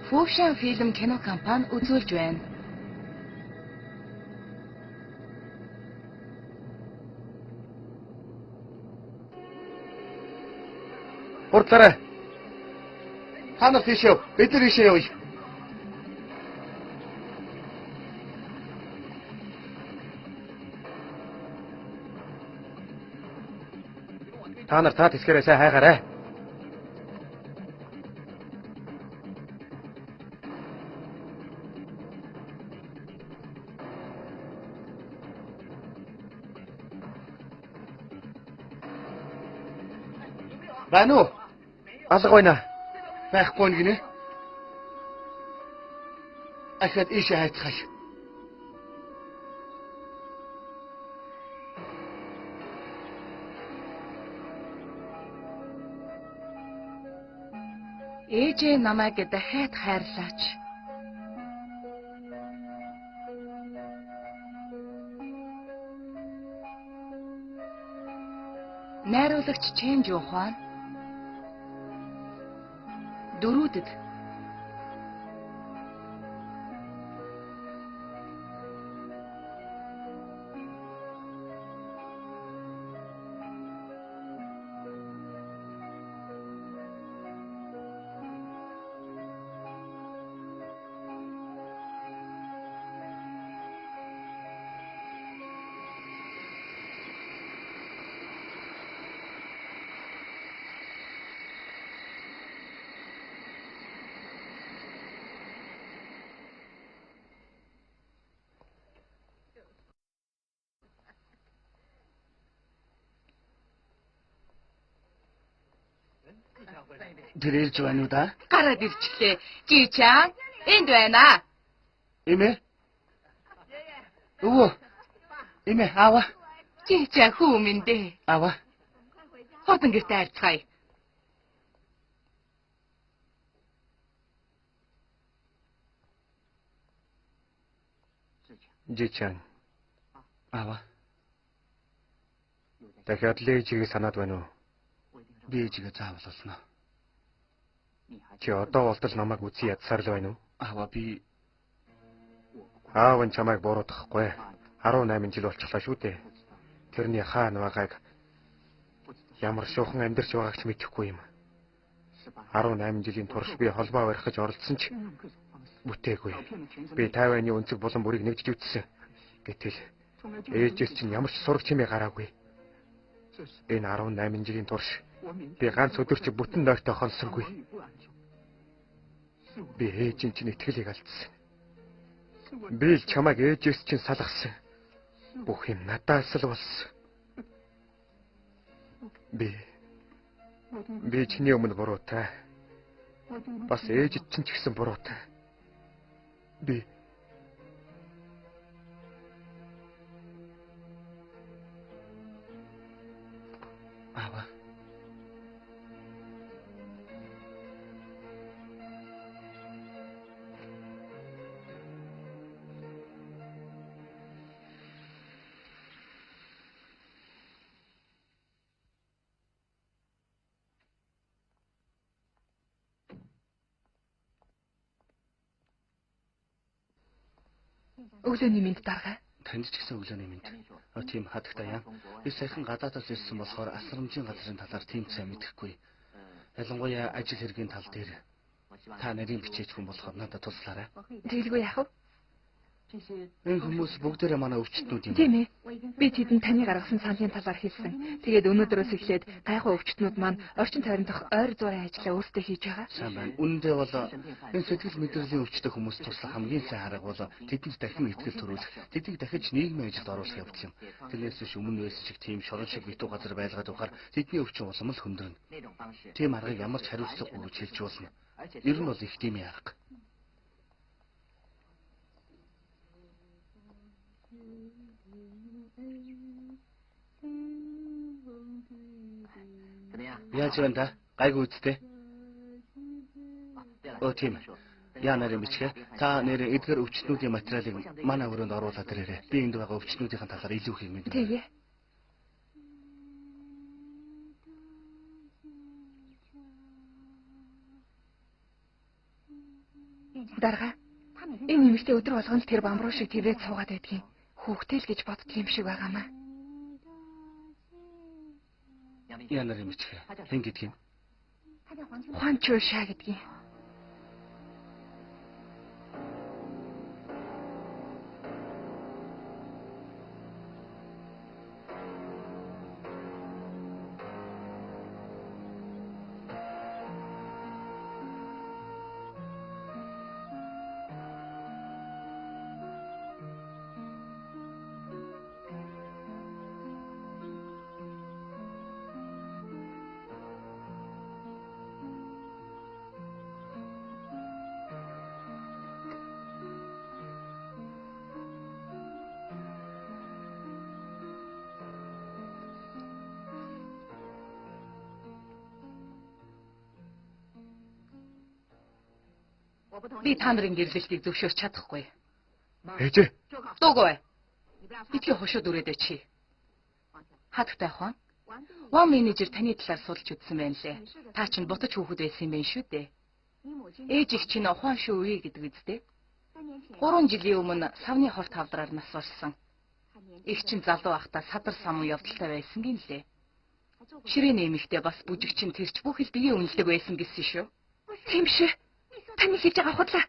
Фүүшэн фильм кино компани үзүүлж байна. Хурдлаарай. Та нар тийш яв. Бид нар ийшээ явъя. Та нар цаад хэсгээрээ сайн хайгаарай. Байна уу? Алга байна. Байхгүй нэг нэ. Ахад ийшээ хайцгааш. Ээжээ намайг дахиад хайрлаач. Найруулагч Чен Жухуан дөрүүдэд Тэрэлж байна уу да? гараад ирчихлээ. Жичаан энд байна. Эмээ. Өвөө. Эмээ аава. Жичаа хүү минь дээ. Аава. Хотон гэртээ арцгаая. Жичаан. Аава. Дахиад л ээжигээ санаад байна уу? Би ээжигээ заавал олно. Чи одоо болтол намайг үзий ядсаар л байна уу? Аава би аав нь чамайг буруутгахгүй. 18 жил болчихлоо шүү дээ. Тэрний хаана байгааг ямар шуухан амьдарч байгааг ч мэдэхгүй юм. 18 жилийн турш би холбоо барихж оролцсон ч бүтээгүй. Би 50-ны өнцөг болон бүрийг нэгжиж үтсэн. Гэтэл ээжээс чинь ямар ч сурагч хэмээ гараагүй. Энэ 18 жилийн турш би ганц өдөр чи бүтэн нойртой хонсонгүй. Би ээжийн чинь итгэлийг алдсан. Би л чамайг ээжээс чинь салгасан. Бүх юм надаас л болсон. Би чиний өмнө буруутай. Бас ээжид чинь ч гэсэн буруутай. Би аава. Өглөөний мэнд дарга. Танд ч гэсэн өглөөний мэнд. Тийм хатагтай яа. Би саяхан гадаадаас ирсэн болохоор асрамжийн газрын талаар тийм сайн мэдэхгүй. Ялангуяа ажил хэргийн тал дээр та нарийн бичээч хүн болохоор надад туслаарай. Тэгэлгүй яах вэ? Энэ хүмүүс бүгдээрээ манай өвчтнүүд юм. Тийм ээ. Би тэдэнд таны гаргасан саналын талаар хэлсэн. Тэгээд өнөөдрөөс эхлээд гайхуу өвчтнүүд маань орчин тойрон дох ойр зуурын ажлаа өөрсдөө хийж байгаа. Сайн байна. Үүндээ бол энэ сэтгэл мэдрэлийн өвчтөй хүмүүс туслах хамгийн сайн арга бол тэдэнд дахин итгэл төрүүлэх, тэдийг дахиж нийгмийн ажилд оруулах явдал юм. Тэрнээс биш өмнө байсан шиг тийм шорон шиг битүү газар байлгаад ухаар тэдний өвчин улам л хөндөрнө. Тийм аргыг ямар ч хариуцлагагүй гэж хэлж болно. Ер нь бол их тийм арга. Яаж байна та? Гайгүй үсттэй. Тийм. Яа нарын бичгээ. Та нэр эдгээр өвчтнүүдийн материалыг манай өрөөнд оруулаад ирээрэй. Би энд байгаа өвчтнүүдийн талаар илүү их мэднэ. Тэгээ. Дарга. Энэ нэмэгтэй өдөр болгон л тэр бамруу шиг тэрээд суугаад байдгийн. Хүүхдээ л гэж боддог юм шиг байгаамаа. Яанаар юм чи? Хэн гэдгийг? Хуан Чуушаа гэдгийг. Би та нарын гэрлэлтийг зөвшөөрч чадахгүй. Ээжээ. Дуугүй. Битгий хошууд өрөөдөө чи. Хатагтай хаан. Ван менежер таны талаар судалж үзсэн байна лээ. Та чинь бутаж хүүхэд байсан юм байна шүү дээ. Ээж их чинь ухаан шүү үе гэдэг үстэй. 3 жилийн өмнө савны хорт хавдраар нас барсан. Их чинь залуу байхдаа садар самун явдалтай байсан гин лээ. Ширээ нэмэхдээ бас бүжигчин тэрч бүх л биеийн үнэлдэг байсан гэсэн шүү. Тийм шүү. Таны хийж байгаа худлаа.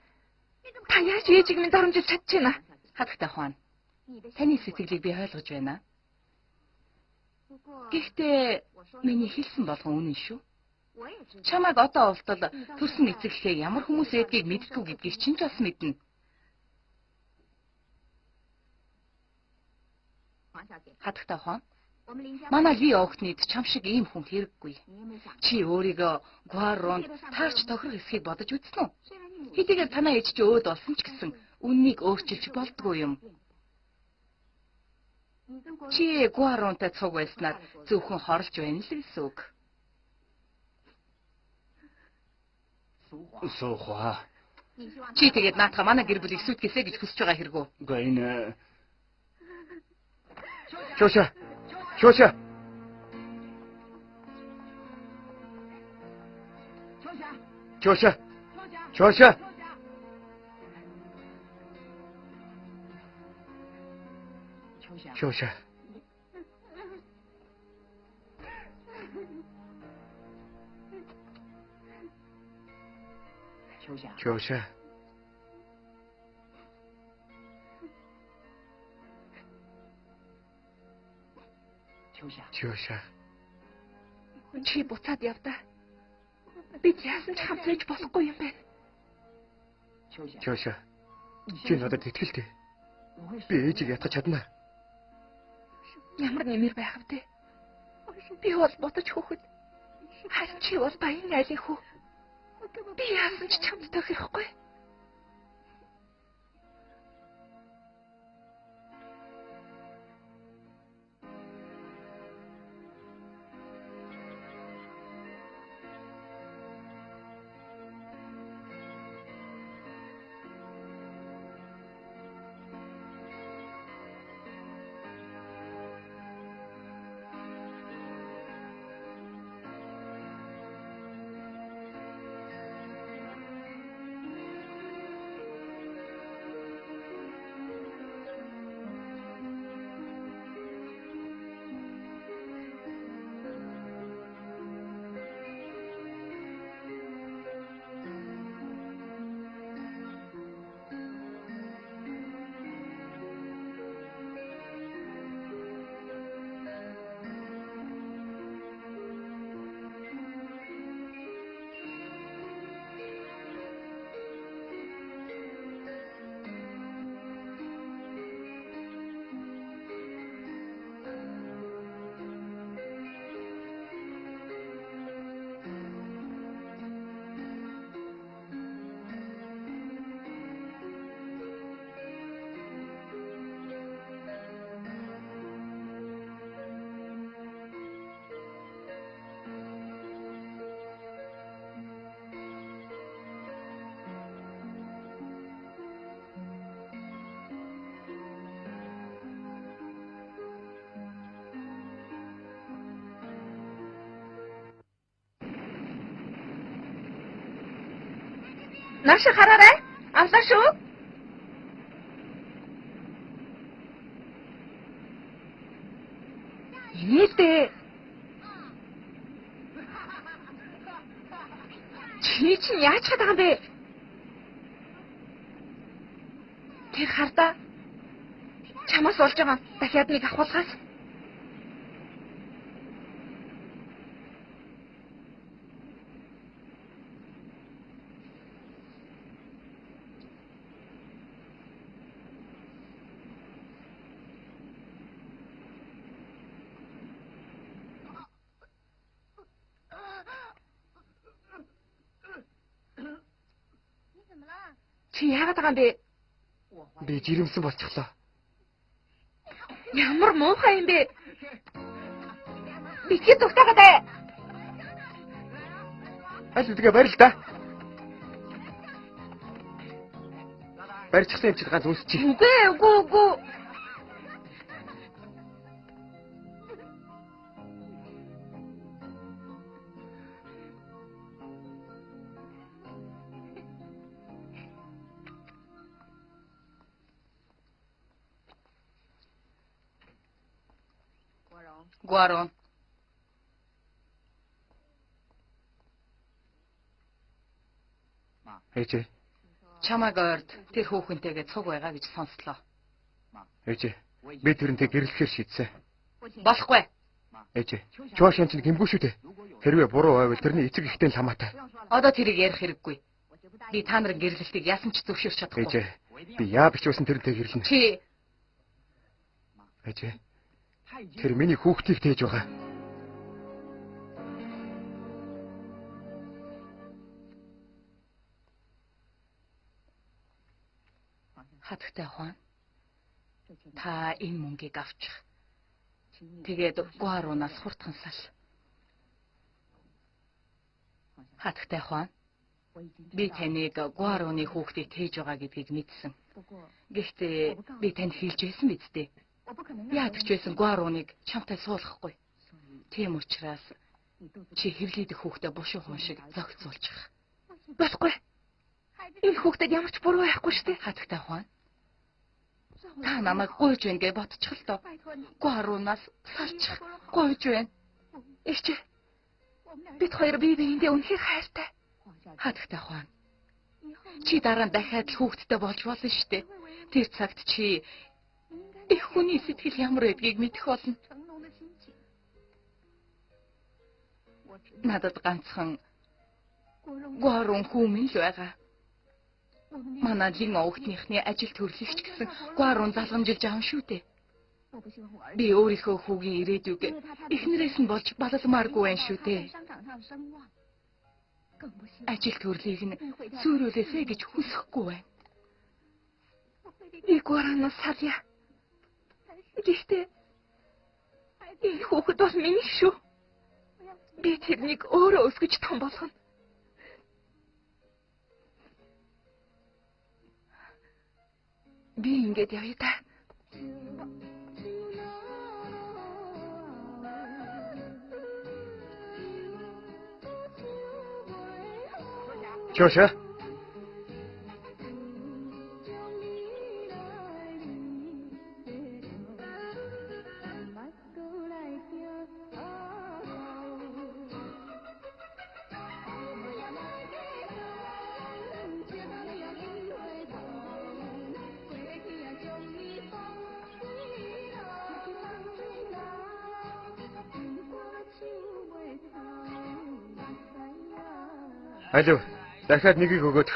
Та яаж ээжийг минь дарамжилж чадчихна? Хатагтай хаан. Таны сэтгэлийг би ойлгож байна. Гэхдээ миний хэлсэн болгон үнэн шүү. Чамайг одоо увтал төрсөн эцэглэхээ ямар хүмүүс эдгийг мэддэггүй гэдгийг чинь ч бас мэднэ. Хатагтай хаан. Манай ли огтнийд чам шиг ийм хүн хэрэггүй. Чи өөрийгөө гуаронд таарч тохирох эсхийг бодож үзсэн үү? Хэдийгээр танаа ээж чи өөд болсон ч гэсэн үннийг өөрчилж болдгүй юм. Чи гуаронтой цуг байснаар зөвхөн хорлж байна л гэсэн үг. Суухаа. Чи тэгээд наатаха манай гэр бүлийг сүйтгээсэ гэж хүсэж байгаа хэрэггүй. Үгүй энэ. Чуушаа. Чуушаа. Чуушаа. Чуушаа. Чуушаа. Чуушаа. Чуушаа. Чи буцаад явдаа. Бид яасан ч хамтраж болохгүй юм байна. Чуушаа. Чи надад итгэлтэй. Би ээжийг ятгах чадна. Ямар нэмэр байх вэ? Би бол ботож хөөхөд. Харин чи бол баян айлын хүү. Би яасан ч чамд тохирохгүй. Нааш хараарай. Авлаа шүү. Инээдээ. Чи чинь яаж чадах юм бэ? Тэр хардаа чамаас олж байгаа дахиад нэг авахулгаас. Чи яагаад байгаа юм бэ? Би жирэмсэн болчихлоо. Ямар муухай юм бэ? Битгий дугтаагаад бай. Аль үдгээ барь л да. Барьчихсан юм чи ганц үнсчих. Үгүй. Гуарон. Ээжээ. Чамайг ойрд тэр хүүхэнтэйгээ цуг байгаа гэж сонслоо. Ээжээ. Би тэрнтэй гэрлэхээр шийдсэн. Болохгүй. Ээжээ. Чоо шанч гимгүй шүү дээ. Хэрвээ буруу байвал тэрний эцэг ихтэй л хамаатай. Одоо тэрийг ярих хэрэггүй. Би та нарын гэрлэлтийг яасан ч зөвшөөрч чадахгүй. Ээжээ. Би яа бичсэн тэрнтэй гэрлэнэ. Чи Ээжээ. Тэр миний хүүхдийг тээж байгаа. хатагтай ухаан. Та энэ мөнгийг авчих. Тэгээд гуаруунаас хурдхан сал. Хатагтай ухаан. Би таныг гуарууны хүүхдийг тээж байгаа гэдгийг мэдсэн. Гэхдээ би танд хэлж байсан биз дээ. Яадаг ч байсан гуаруныг чамтай суулгахгүй. Тийм учраас чи хэвлийдэх хүүхдээ бушуу хүн шиг зогцуулчих. Болохгүй. Энэ хүүхдэд ямар ч буруу байхгүй шүү дээ. Хатагтай ухаан. Та намайг гуйж байна гэж бодчих л доо. Гуарунаас салчих. Гуйж байна. Эвч. Бид хоёр бие биендээ үнэхээр хайртай. Хатагтай ухаан. Чи дараа нь дахиад л хүүхдтэй болж болно шүү дээ. Тэр цагт чи их хүний сэтгэл ямар байдгийг мэдэх болно. Надад ганцхан гуарун хүмүн л байгаа. Манай лин овогтныхны ажил төрлөгч гэсэн гуарун залгамжилж байгаа юм шүү дээ. Би өөрийнхөө хүүгийн ирээдүйг эхнэрээс нь болж балалмааргүй байх шүү дээ. Ажил төрлийг нь сүрүүлээсэй гэж хүсэхгүй байна. Би гуаранаас салъя. Гэхдээ энэ хүүхэд бол миний шүү. Би тэрнийг өөрөө өсгөж том болгоно. Би ингэж явъя та. Чоша. Алуу, дахиад нэгийг өгөөд.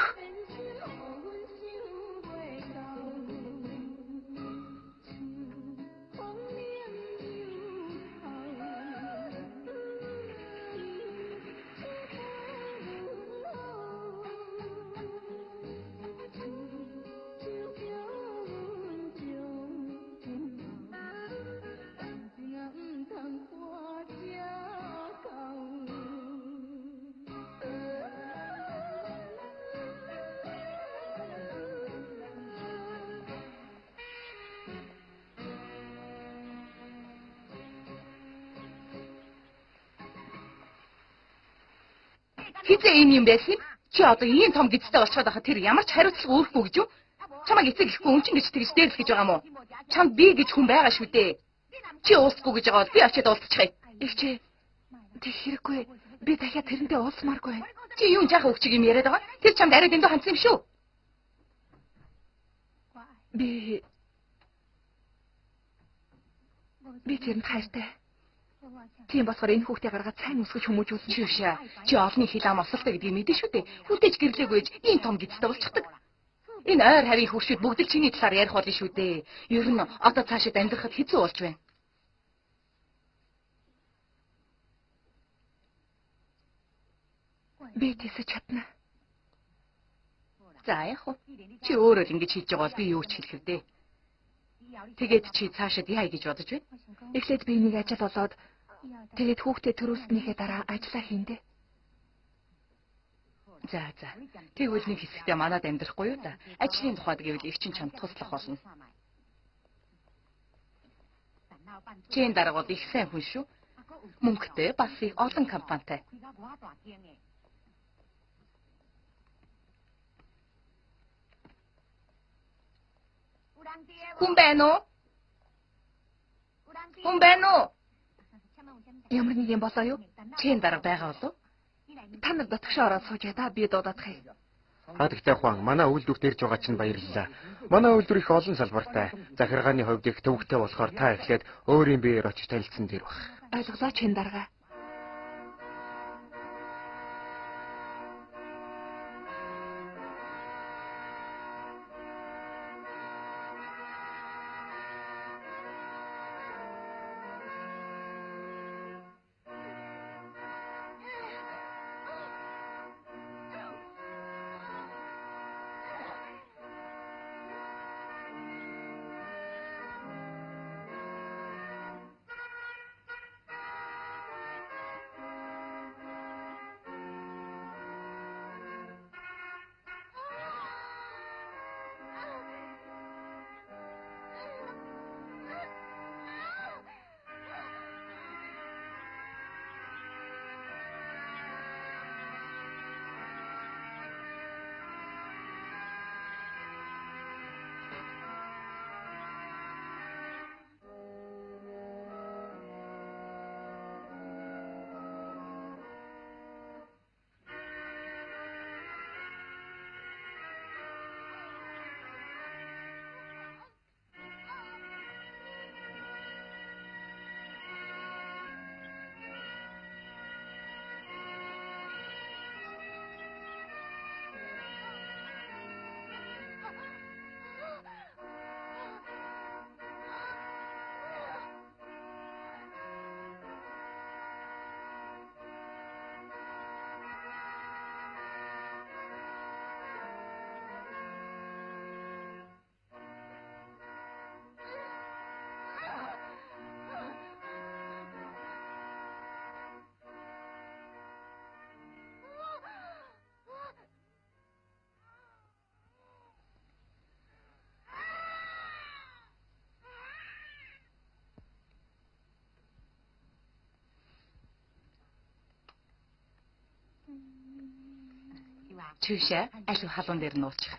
Хизээ энэ юм байсан юм? Чи одоо ийм том гидтэй болчиход байхад тэр ямар ч хариуцлага өөрөхгүй гэж юу? Чамайг эцэг гэхгүй өн чинь гэж тэгж дээрлэх гэж байгаа мó? Чамд би гэж хүн байгаа шүү дээ. Чи уулзахгүй гэж байгаа бол би очиод уулзчихъя. Эгчээ. Тэг хэрэггүй. Би дахиад тэрнтэй уулзмааргүй байна. Чи юу жаахан өгчиг юм яриад байгаа? Тэр чамд арай дэндүү хандсан юм шүү. Би тэрэнд хайртай. Тийм болохоор энэ хүүхдээ гаргаад сайн өсгөж хүмүүжүүлсэн чи шээ. Чи олны хил ам осолтой гэдгийг мэдэн шүү дээ. Хүлээж гэрлээгүйж ийм том гидтэй болчихдог. Энэ ойр харийн хуршид бүгд л чиний талаар ярих болно шүү дээ. Ер нь одоо цаашид амьдрахад хэцүү болж байна. Би тийсэж чадна. За яах вэ? Чи өөрөө л ингэж хийж байгаа бол би юу ч хэлэх вэ? Тэгээд чи цаашид яа гэж бодож байна? Эхлээд би нэг ажил болоод тэгээд хүүхдээ төрүүлснийхээ дараа ажиллаа хийндэ. За. Тэгвэл нэг хэсэгтээ манад амьдрахгүй юу та? Ажлын тухайд гэвэл их чинь чамд туслах болно. Чин дараагууд их сайн хүн шүү. Мөнгөтэй бас их олон компанитай. Хүн байна уу? Хүн байна уу? Ямар нэг юм болоо юу? Чин дарга байгаа болов? Та нар дотгошоо ороод сууж та би дуудахыг. Гэхдээ ухаан манай үйлдвэрт ирж байгаа чинь баярлалаа. Манай үйлдвэр их олон салбартай. Захиргааны хувьд их төвөгтэй болохоор та эхлээд өөрийн биеэр очиж танилцсан дэр баг. Ойлголоо чин дарга. Чүшээ аль халуун дээр нуучих.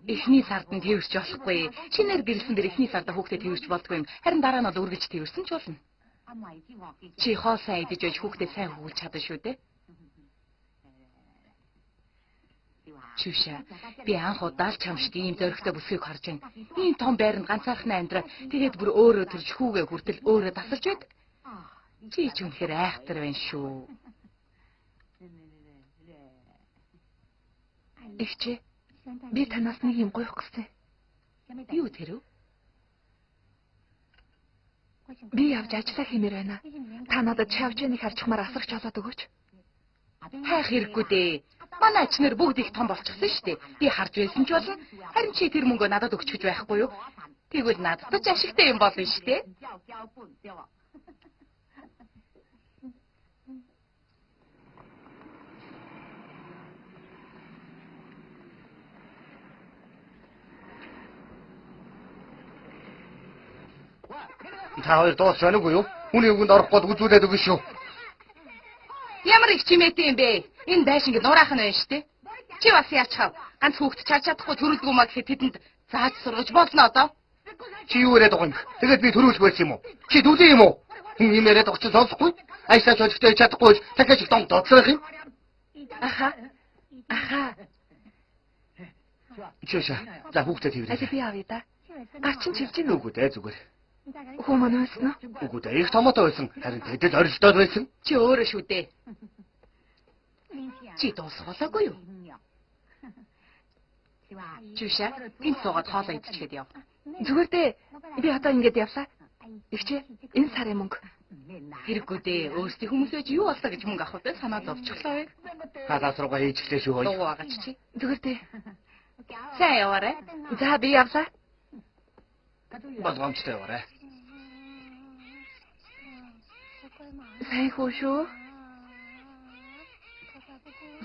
Эхний сард нь тэрвэрч болохгүй. Шинээр гэрэлсэн дээр эхний сарда хүүхдээ тэрвэрч болдгүй юм. Харин дараа нь бол үргэлж тэрвэрсэн ч болно. Чи хоол сайн идэж байж хүүхдээ сайн хөвгүүлж чадна шүү дээ. Чүшээ би анх удаа л чам шиг ийм зөрөгтэй бүсгийг харж байна. Ийм том байранд ганцаархан амьдраа. Тэгээд бүр өөрөө төрж хүүгээ хүртэл өөрөө тасалж байд. Чи ч үнэхээр айхтар байна шүү. Эгчээ, би танаас нэг юм гуйх гэсэн. Юу тэр вэ? Би явж ажиллаа хиймээр байна. Та надад шавжиныг харчихмаар асарч олоод өгөөч. Хайх хэрэггүй дээ. Манай ачнэр бүгд их том болчихсон шүү дээ. Би харж байсан ч болно. Харин чи тэр мөнгөө надад өгч гэж байхгүй юу? Тэгвэл надад ч ашигтай юм болно шүү дээ. Та хоёр дуусч байна уу юу? Хүний үгэнд орохгүй үзүүлээд өгнө шүү. Ямар их чимээтэй юм бэ? Энэ дайш ингэ нураах нь байна шүү дээ. Чи бас яачхав? Ганц хүүхэд чарч чадахгүй төрүүлгүй маа гэхэд тэдэнд зааж сургаж болно одоо. Чи юу яриад байгаа юм? Тэгээд би төрүүлж байсан юм уу? Чи дүүлээ юм уу? Юм яриад байгаа чи сонсохгүй? Айсаач олигтой чадахгүй дахиад их том доцоох юм. Аха. Чөөшөө. За хүүхдээ тэрвэрээ. Али би авъя да. Гарчин чивж гин үү? Үгүй дээ зүгээр. Хөө манай байсан уу? Үгүй дээ их томоотой байсан. Харин тэдэд орилдоод байсан. Чи өөрөө шүү дээ. Чи дуусгалаагүй юу? Чүшээ, тэнд суугаад хоолоо идчихээд яв. Зүгээр дээ. Би одоо ингэж явлаа. Игчээ, энэ сарын мөнгө. Хэрэггүй дээ. Өөрсдийн хүмүүсээ юу боллоо гэж мөнгө авах вэ? Санаа зовчихлоо вэ? Халаас руугаа хийчихлээ шүү хөөе. Дуу агач чи. Зүгээр дээ. Сайн яваарай. За би явлаа. Болгоомжтой яваарай. Сайн хөө шүү.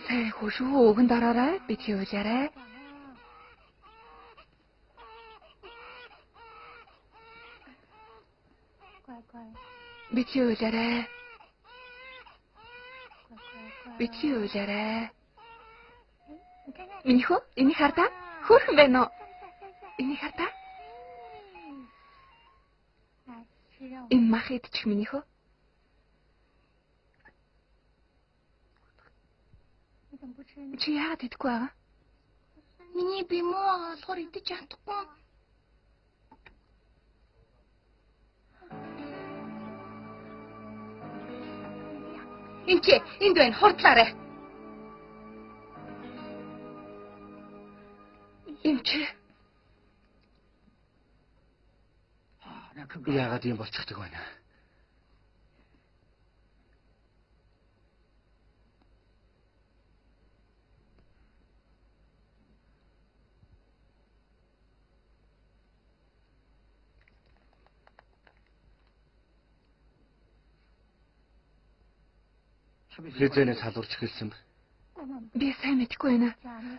Сайн хөө шүү. Өгөнд ороорой. Би хийүүлээрэй. Би хийүүлээрэй. Би хийүүлээрэй. Минийхөө энийг хардаа. Хөөрхөн байна уу? Энийг хардаа. Энэ мах идчих минийхөө. Чи яагаад идэхгүй байгаа? Миний би муу болохоор идэж чадахгүй. Энд байна, хурдлаарай. Эмчээ. Яагаад юм болчихдаг байна? Хизэнээс халуурч хэлсэн. Би сайн мэдэхгүй байна.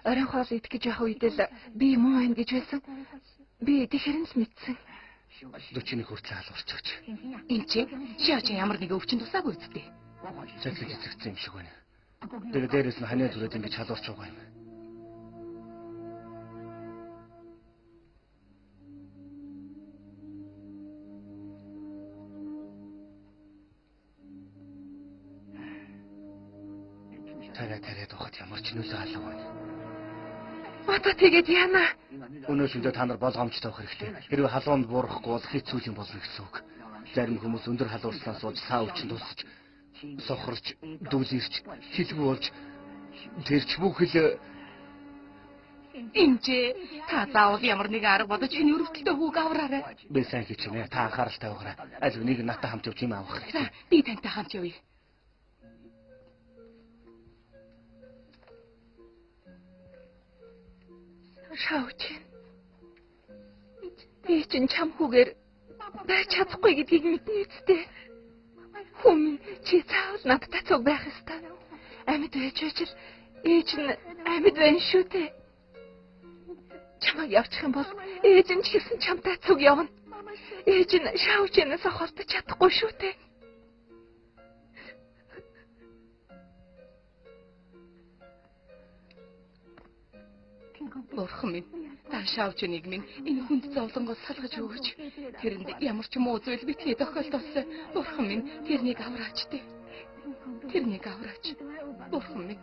Оройн хоол идэх гэж явах үедээ л би муу байна гэж байсан. Би тэгэхэрэнс мэдсэн. 41 хүртэл халуурч өгч. Энд чи ямар нэг өвчин тусаагүй үсттэй. Цаглаг эцэгцсэн юм шиг байна. Тэгээ дээрээс нь ханиа түрээд ингэж халуурч байгаа юм. Тараад ухад ямар ч нөлөө алга байна. Одоо тэгээд яана? Өнөөс өндөө та нар болгоомжтой байх хэрэгтэй. Хэрвээ халуунд буурахгүй бол хэцүү юм болно гэсэн үг. Зарим хүмүүс өндөр халуурснаас болж саа өвчин тусаж, сохорч, дүүлэрч, хилгүй болж тэрч бүхэл Энд та заавал ямар нэг арга бодож чиний өрөвдөлтөй хүүг авраарай. би сайн хичнээн. Та анхааралтай байгаарай. Аль нэг надтай хамт явж юм авах хэрэгтэй. Би тантай хамт явъя. Шауч. Би чинь чам хүүгээр байж чадахгүй гэдгийг мэднэ үстэй. Хүм чи заавал надтай цуг байх ёстой. Амьд байж очил ээж нь амьд байна шүү дээ. Чамайг явчих юм бол ээж нь ч гэсэн чамтай цуг явна. Ээж нь шаучнаас хортож чадахгүй шүү дээ. Бурхан минь, та шаучныг минь энэ хүнд зовлонгоос салгаж өгөөч. Тэрэнд ямар ч муу зүйл битгий тохиолдолтой. Бурхан минь, тэрнийг авраач дээ. Тэрнийг авраач. Бурхан минь.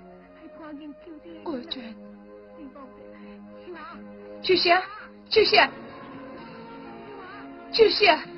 Гойж байна. Чүшээ.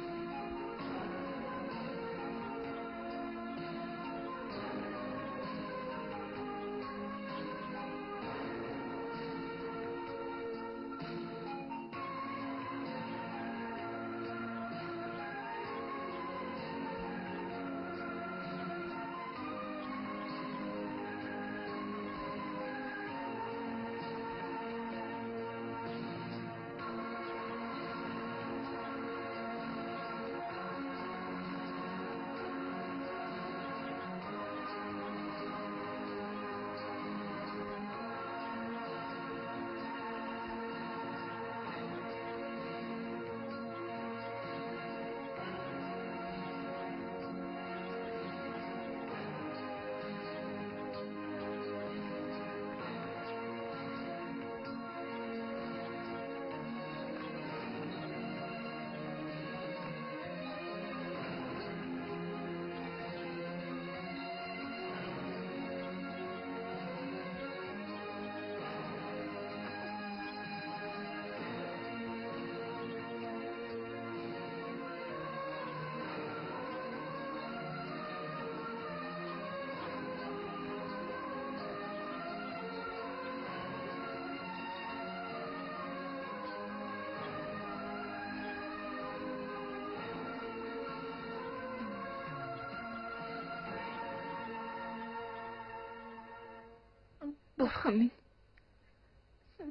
Бурхан минь.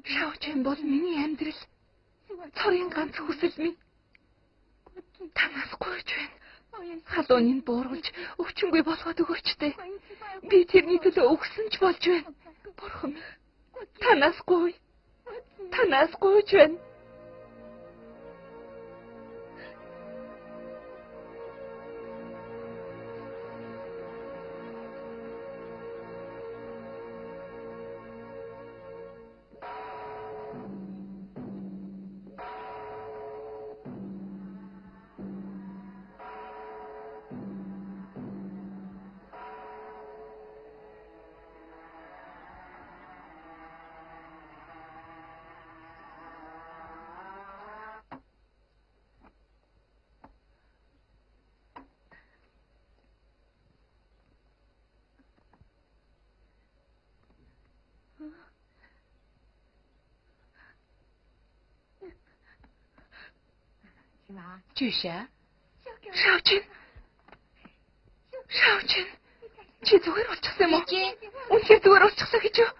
Шавжин бол миний амьдрал. Цорын ганц хүсэл минь. Танаас гуйж байна. Халууныг бууруулж өвчнгүй болгоод өгөөч дээ. Би тэрний төлөө өгсөн ч болж байна. Бурхан минь. Танаас гуй. Танаас гуйж байна. Жишээ. Шавжин. Шавжин. Чи зүгээр болчихсон юм уу? Үнэхээр зүгээр болчихсон гэж юу?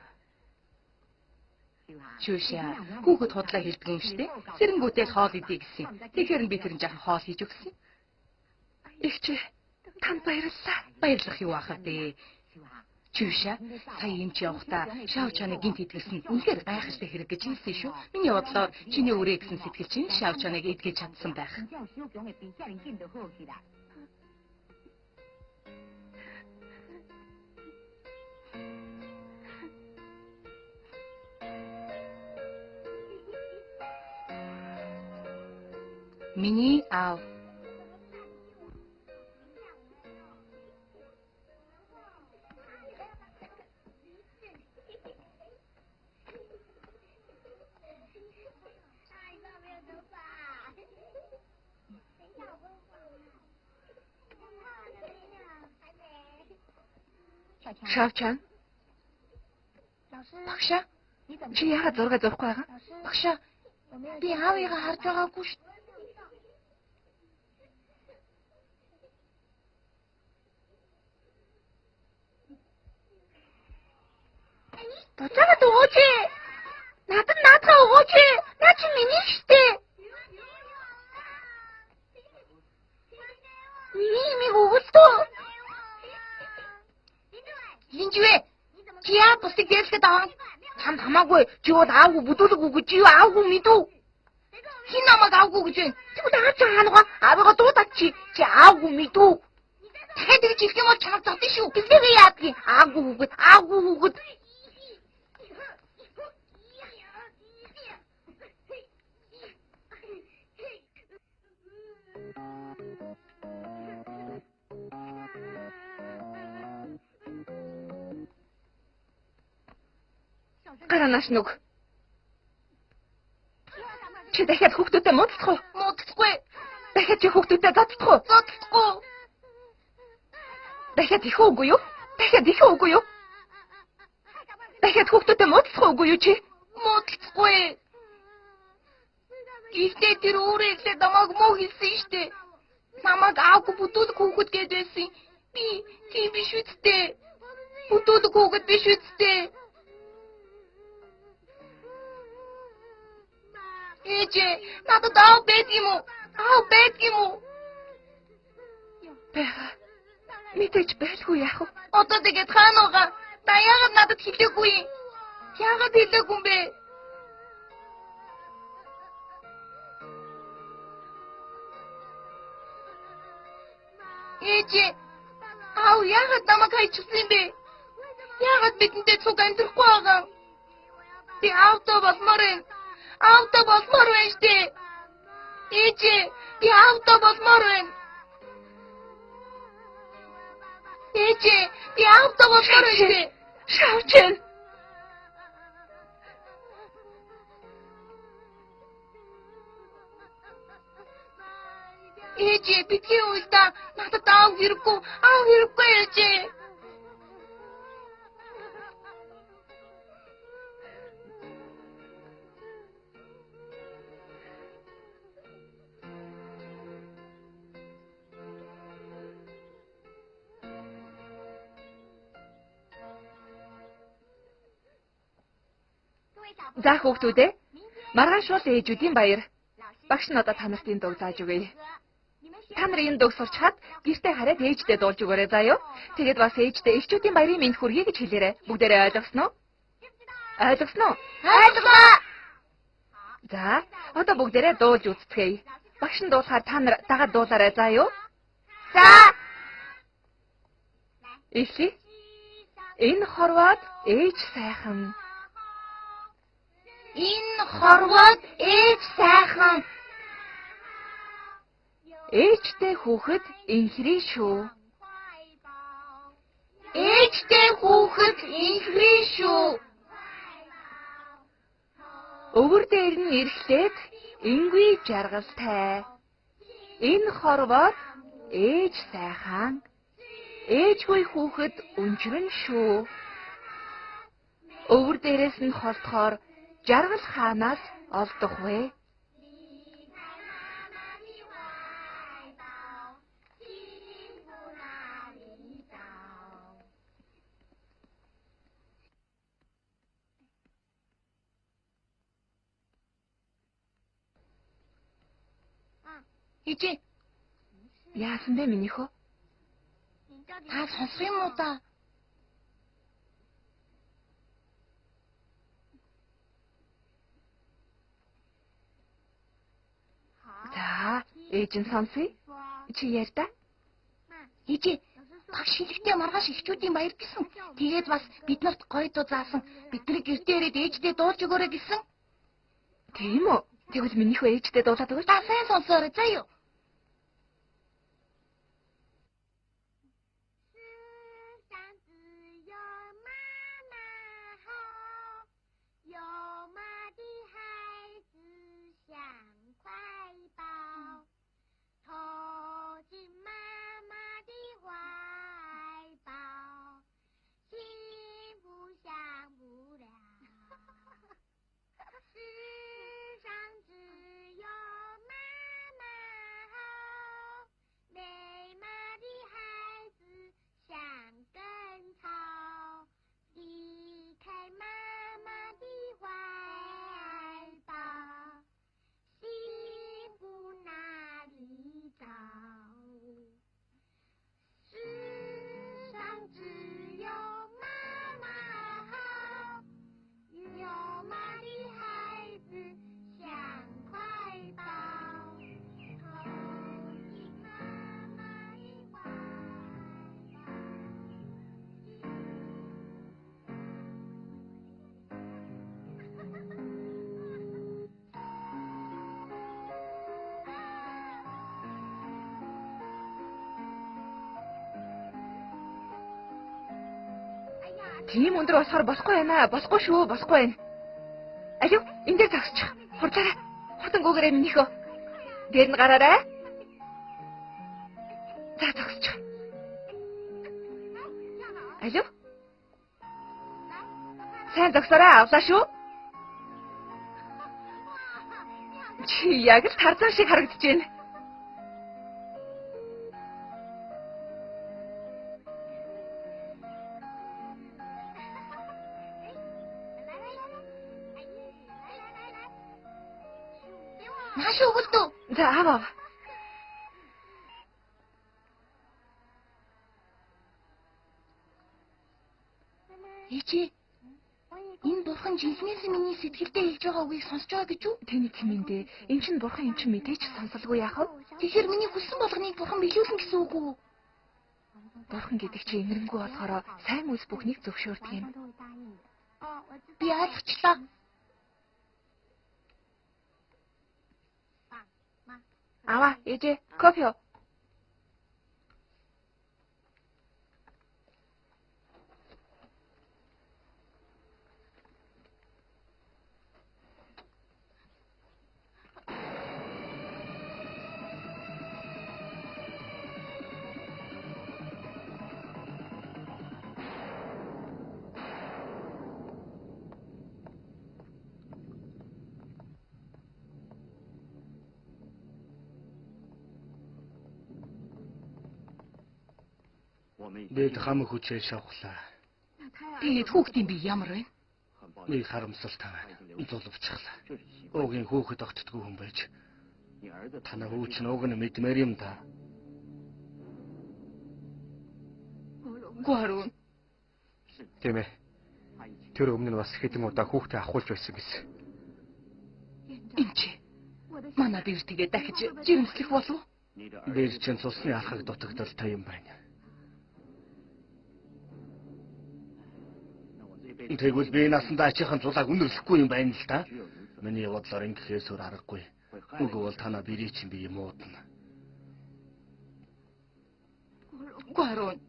Жишээ. Хүүхэд худлаа хэлдэг юм шүү дээ. Сэрэнгүүтэл хоол идэ гэсэн. Тэгэхээр би тэрэн жаахан хоол хийж өгсөн. Ихчээ. Танд баярлалаа. Баярлах юу ахав дээ. Жишээ. Сая эмч явахдаа шав чанаа гинт идгэлсэн. Үнэхээр гайхалтай хэрэг гэж хэлсэн шүү. Миний бодлоор чиний өрөө гэсэн сэтгэл чинь шав чанааг идгэж чадсан байх. Миний аав. Шавчан. Багшаа. Чи яагаад зураг зурхгүй байгаа? Багшаа. Би аавыгаа харж байгаагүй шүү. Буцаагаад өгөөч. Наадхаа өгөөч. Наа чи миний штэ. Миний миг өгөлтөө. Линжвэ. Чи яа бусдыг дээлгээд аваа? Чамд хамаагүй. Чи бол аавгүй бүдүүлэг үгүй. Чи аавгүй мэдүү. Хин намайг аавгүй гэж байна. Тэгвэл аав чаангаа аавыгаа дуудаад чи аавгүй мэдүү. Дахиад гэж хэлэх юм бол чамд зодсон шүү. Бэлээ би яадгийг аавгүй хүүхэд. Гаранаас нүг. Чи дахиад хүүхдүүдэд муудах уу? Муудахгүй. Дахиад чи хүүхдүүдэд зодтох уу? Зодтохгүй. Дахиад их үгүй юу? Дахиад их үгүй юу? Дахиад хүүхдүүдэд муудах үгүй юу чи? Муудахгүй. Гэхдээ тэр өөрөө ихлээр намайг муу хэлсэн штэ. Намайг аавгүй бүдүүлэг хүүхэд гэж байсан. Би тийм биш үсттэй. Бүдүүлэг хүүхэд биш үсттэй. Ээжээ, надад аав байдаг юм уу? Аав байдаг юм уу? Бага. Мэдээж байлгүй яах вэ? Одоо тэгээд хаана байгаа? Та яагаад надад хэлээгүй юм? Яагаад хэлээгүй юм бэ? Ээжээ, аав яагаад намайг хайчихсан юм бэ? Яагаад бидэнтэй цуг амьдрахгүй байгаа? Би аавтай болмоор юм. Аавтай болмоор байна штэ. Ээжээ, би аавтай болмоор байна. Ээжээ, би аавтай болмоор байна штэ. Шавчэн. Ээжээ, битгий уйлда. Надад аав хэрэггүй. Аав хэрэггүй ээжээ. За хүүхдүүд ээ. Маргааш бол ээжүүдийн баяр. Багш нь одоо та нарт энэ дуу зааж өгье. Та нар энэ дуу сурчхад гэртээ хараад ээждээ дуулж өгөөрэй заа юу. Тэгээд бас ээждээ эрчүүдийн баярын мэнд хүргэе гэж хэлээрэй. Бүгдээрээ ойлгосноо? Ойлгосноо? Ойлголоо. За, одоо бүгдээрээ дуулж үзтгэе. Багш нь дуулахаар та нар дагаад дуулаарай заа юу. За. Эхлэе. Энэ хорвоод ээж сайхан. Энэ хорвоод ээж сайхан. Ээжтэй хүүхэд инхрий шүү. Ээжтэй хүүхэд инхрий шүү. Өвөр дээр нь ирэхлээр энгүй жаргалтай. Энэ хорвоод ээж сайхан. Ээжгүй хүүхэд өнчрөн шүү. Өвөр дээрээс нь холдохоор жаргал хаанаас олдох вэ? Ичи. Яасан бэ минийхөө? Та сонсох юм уу та? За, ээж нь сонсъё. Чи яар та? Ичи. Багш шилэгтэй маргааш эхчүүдийн баяр гэсэн. Тэгээд бас бид нарт гоё дуу заасан. Бидний гэртээ ирээд ээждээ дуулж өгөөрэй гэсэн. Тийм үү? Тэгвэл минийхөө ээжтэй дуулаад өгөөч. Та сайн сонсоорой заа юу. Тийм өндөр болохоор болохгүй байна. Болохгүй шүү, болохгүй байна. Алив, энэ дээр зогсчих. Хурцаарай. Хотонгоогээрээ минийхөө. Дээр нь гараарай. За зогсчих. Алив? Сайн зогсоорой, авлаа шүү. Чи яг л тарзан шиг харагдаж байна. Маш өгөлдөө. За аваа. Ичи. Энэ бурхан жинхнээс миний сэтгэлдээ хэлж байгаа үгийг сонсож байгаа гэж үү? Тэний тэмэндээ энэ чинь бурхан юм чинь мэдээч сонсолгүй яах вэ? Тэгэхээр миний хүссэн болгоныг бурхан биелүүлнэ гэсэн үг үү? Бурхан гэдэг чинь инэрэнгүй болохоор сайн үс бүхнийг зөвшөөрдөг юм. Би ойлгочлаа. Аваа, ээжээ, кофе юу? Бид хамаг хүчээр шавхлаа. Тэгээд хүүхдийн би ямар вэ? Би харамсалтай байна. Зулвчихлаа. Уугийн хөөхөд огтдгүй хүн байж. Танаа хүү чинь ууг нь мэдмээр юм да. Гуарун. Тийм ээ. Тэр өмнө нь бас хэдэн удаа хүүхдээ авахулж байсан гэсэн. Энд чи. Манай бэр тэгээ дахиж жирэмслэх болов уу? Бэр чинь цусны алхаг дутагдaltaй юм байна. Тэгвэл би насандаа ачаахан зулааг үнэрлэхгүй юм байна л да. Миний бодлоор ингэхээс өөр аргагүй. Үгүй бол танаа бэрий чинь би юм уудна. Гуарун.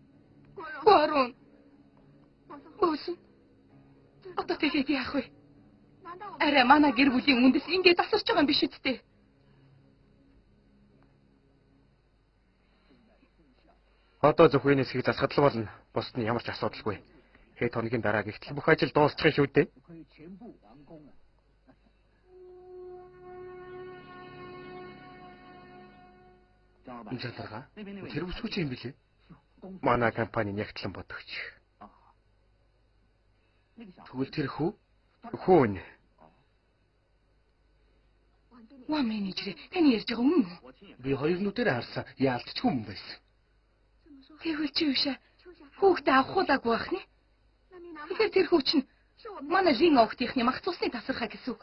Бөөсөн. Одоо тэгээд яах вэ? Арай манай гэр бүлийн үндэс ингэж тасарч байгаа юм биш үсттэй. Одоо зөвхөн энэ хэсгийг засахад л болно. Бусд нь ямар ч асуудалгүй. Хэд хоногийн дараа гихтэл бүх ажил дуусчих шүү дээ. Инженерга тэр бүсгүй чи юм билээ. Манай компани нягтлан бодогч. Тэгвэл тэр хүү? Хүүн. Ва менежер таны ярьж байгаа үнэн үү? Би хоёр нүдээр харсан яалтчгүй юм байсан. Тэгвэл чи юуша хүүхдээ авахулаагүй байх нэ? Тэгэхээр тэр хүү чинь манай лин оогтынхны мах цусны тасархаа гэсэн үг.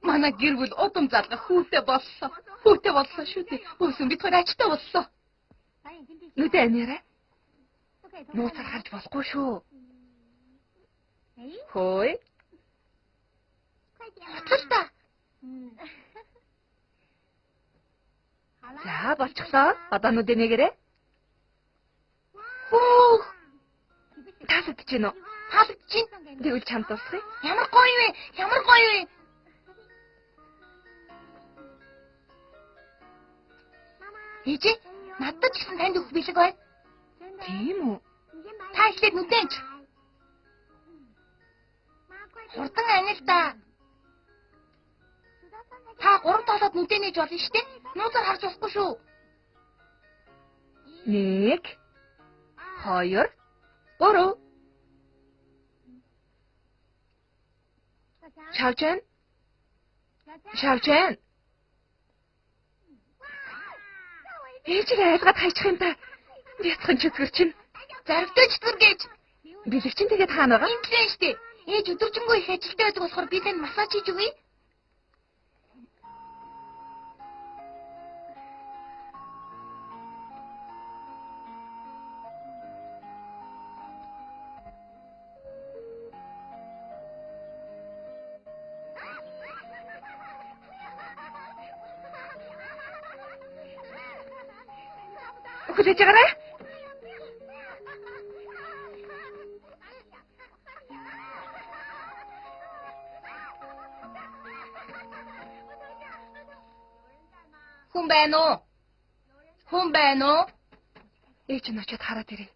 Манай гэр бүл удам залгах хүүтэй боллоо. Хүүтэй боллоо шүү дээ. Бөөсөн бид хоёр ачтай боллоо. Нүдэ анираа. Нууцаар харж болохгүй шүү. Хөөе. Хатгалта. За болчихлоо. Одоо нүдэ нэгэрээ. Хөө. Таасад чинь үү? Халагдчих. Тэгвэл чамд тусах. Ямар гоё вэ? Ямар гоё вэ? Ээжээ, надад ч гэсэн танд өгөх бэлэг бай. Тийм үү? Та ихлээр нүдэнч. Хурдан анил да. Та 3 талаад нүдэ нээж болно шүү дээ. Нууцаар харж болохгүй шүү. 1 2 3 Шавжан. Ээжээ айлгаад хайчих юм да. Яцхан чөтгөр чинь. Зарвтай чөтгөр гэж. Бэлэг чинь тэгээд хаана байгаа? Инглээ шүү дээ. Ээж өдөржингөө их ажилтай байдаг болохоор би танд массаж хийж өгье. Хүлээж агараа. Хүн байна уу? Хүн байна уу? Ээж нь очиод хараад ирээ.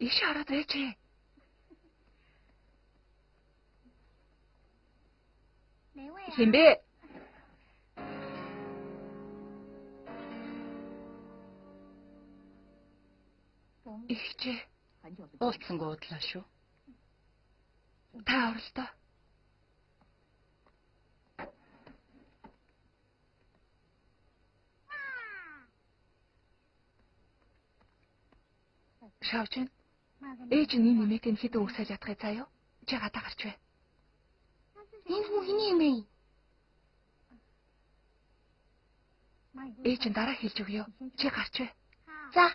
Иш хараад ээжээ. Хэмбэ? Ихчээ. Уулзсангүй удлаа шүү. Та оролдоо. Шавжин. Ээж нь нэмэт энэ хэдэн үсэл ядахыг заяа. Чи гадаа гарч бай. Энэ хүн хэний юм бэ? Ээж нь дараа хэлж өгье. Чи гарч бай. За.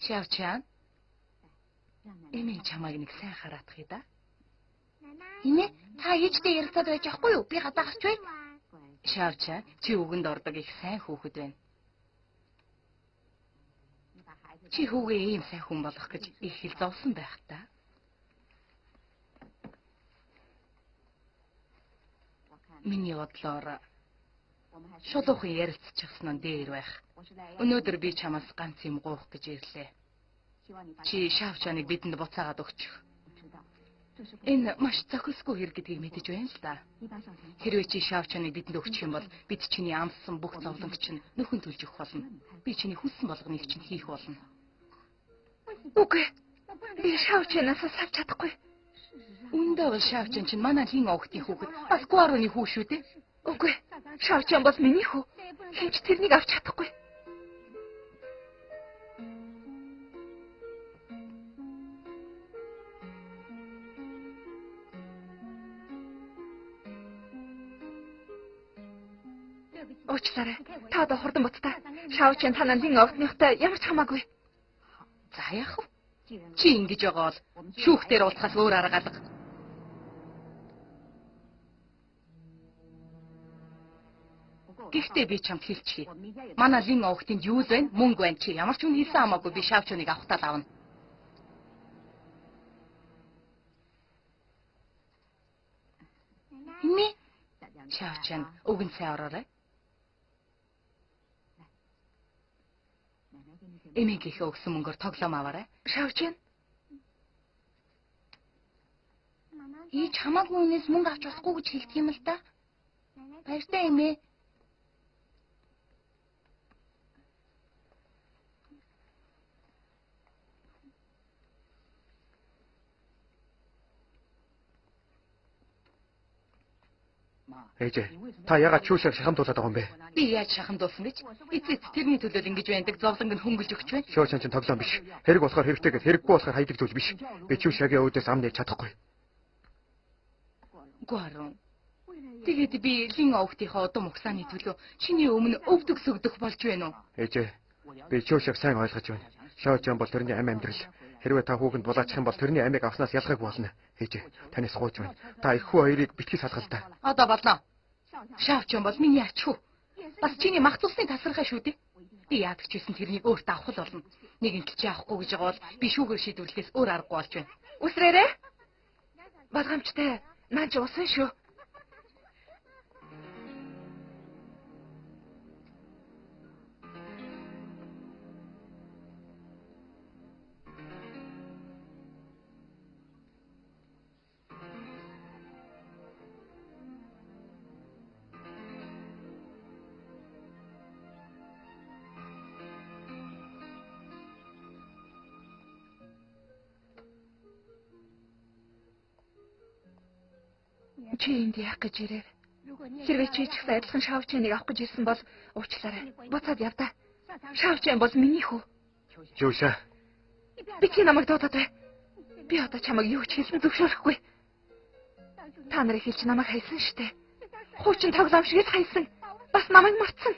Шавчан. Эмээ чамайг нэг сайн хараадах юм да. Инээ та ээжтэй ярилцаад байж ахгүй юу? Би гадаа гарч бай. Шавчан, чи үгэнд ордог их сайн хүүхэд байна. Чи хүүгээ ийм сайн хүн болох гэж их хэл зовсон байх та. Миний бодлоор шулуухан ярилцчихсан нь дээр байх. Өнөөдөр би чамаас ганц юм гуйх гэж ирлээ. Чи Шавчаныг бидэнд буцаагаад өгчих. Энэ маш зохисгүй хэрэг гэдгийг мэдэж байна л да. Хэрвээ чи Шавчаныг бидэнд өгчих юм бол бид чиний амссан бүх зовлонг чинь нөхөн төлж өгөх болно. Би чиний хүссэн болгоныг чинь хийх болно. Үгүй. Би шавчнаас салж чадахгүй. Үндэ бол Шавчин чинь манай хин овхтын хүүхэд. Бас Гуароны хүү шүү дээ. Үгүй. Шавчин бол миний хүү. Хинч тэрнийг авч чадахгүй. Уучлаарай. Та одоо хурдан буцтаа. Шавчин танаа лин овтныхтай ямар ч хамаагүй. За яах вэ? Чи ингэж байгаа бол шүүхтэр уулзахаас өөр арга алга. Гэхдээ би чамд хэлчихье. Манай лин овхтынд юу л байна? Мөнгө байна чи. Ямар ч хүн хэлсэн хамаагүй би Шавчуныг авахтаа авна. Ми Шавчин, өгөн сайн ороорой. Эмээгийнхээ өгсөн мөнгөөр тоглоом аваарай. Шавчин. ээж хамаагүй хүнээс мөнгө авч болохгүй гэж хэлдэг юм л да. Баяртай эмээ. Ээжээ, та яагаад чүүшээр шахамдуулаад байгаа юм бэ? Би яаж шахамдуулсан гэж? Эцэст тэрний төлөө ингэж байдаг зовлонг нь хөнгөлж өгч байна. Шоо чинь тоглоом биш. Хэрэг болохоор хэрэгтэй гэж хэрэггүй болохоор хайдаг зүйл биш. Би чүүшээгийн өөдөөс ам нээж чадахгүй. Гуарон. Тэгээд би лин овхтынхаа удам ухсааны төлөө чиний өмнө өвдөг сөгдөх болж байна уу? Ээжээ, би чүүшээг сайн ойлгож байна. Шоо чинь бол тэрний амь амьдрал. Хэрвээ та хүүхэнд булаачих юм бол тэрний амийг авснаас ялгаагүй болно. Ээжээ, танаас гуйж байна. Та их хүү хоёрыг битгий салгалтай. Одоо болно. Шавчин бол миний ач хүү. Бас чиний мах цусны тасархай шүү дээ. Би яадаг ч гэсэн тэрнийг өөртөө авах л болно. Нэг интэл чи авахгүй гэж байгаа бол би шүүгээр шийдвэрлэхээс өөр аргагүй болж байна. Үсрээрээ. Болгоомжтой. Наач усан шүү. Чи энд яах гэж ирээ? Хэрвээ чи ч гэсэн адилхан Шавчиныг авах гэж ирсэн бол уучлаарай. Буцаад явдаа. Шавчин бол миний хүү. Чүүшээ. Би чи намайг дуудаад бай. Би одоо чамайг юу ч хэлсэн зөвшөөрөхгүй. Та нарыг хэлж намайг хайсан штэ. Хуучин тоглоом шиг л хайсан. Бас намайг мартсан.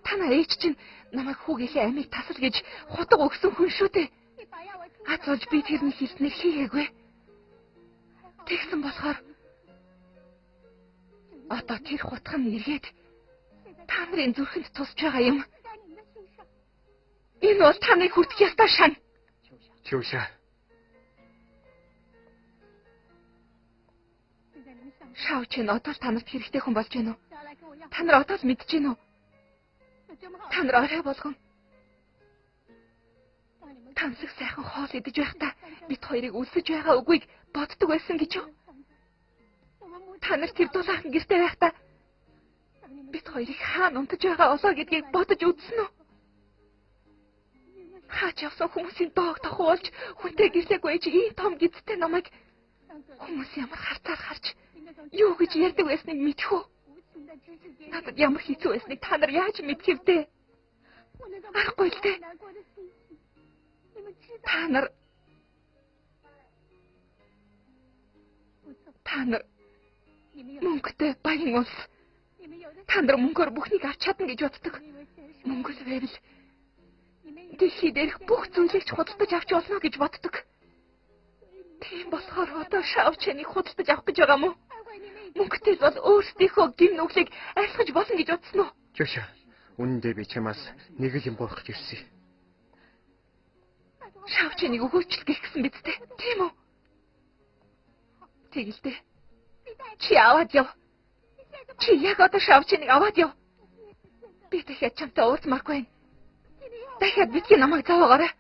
Та нар ээж чинь намайг хүүгийнхээ амийг тасал гэж хутга өгсөн хүн шүү дээ. Азуулж би тэрний хэлснээр хийгээгүй. Тэгсэн болохоор одоо тэр хутга нь эргээд та нарын зүрхэнд тусч байгаа юм. Энэ бол таны хүртэх ёстой шан. Чүүшээ. Шавчин одоо л танарт хэрэгтэй хүн болж байна уу? Та нар одоо л мэдэж байна уу? Та нар орой болгон тансаг сайхан хоол идэж байхдаа бид хоёрыг үлсэж байгаа үгийг боддог байсан гэж юу? Та нар тэр дулаахан гэртээ байхдаа бид хоёрыг хаана унтаж байгаа олоо гэдгийг бодож үзсэн үү? Хаач явсан хүмүүсийн доог тохиолж хүнтэй гэртээгүй ээж ийм том гидтэй намайг хүмүүс ямар харцаар харж юу гэж ярьдаг байсныг мэдэх үү? Надад ямар хэцүү байсныг та нар яаж мэдэх вэ? Арахгүй л дээ. Та нар мөнгөтэй баян улс. Та нар мөнгөөр бүхнийг авч чадна гэж боддог. Мөнгө л байвал дэлхийд ирэх бүх зүйлийг ч худалдаж авч болно гэж боддог. Тийм болохоор одоо Шавчиныг худалдаж авах гэж байгаа мó? Мөнгөтэй бол өөрсдийнхөө гин нүглийг айлхаж болно гэж бодсон уу? Чүүшээ. Үнэндээ би чамаас нэг л юм гоох гэж ирсэн. Шавчиныг өгөөчлөх гэсэн биз дээ. Тийм үү? Тэгэлдээ. Чи аваад яв. Чи яг одоо Шавчиныг аваад яв. Би дахиад чамтай уулзмааргүй байна. Дахиад битгий намайг заваагаарай.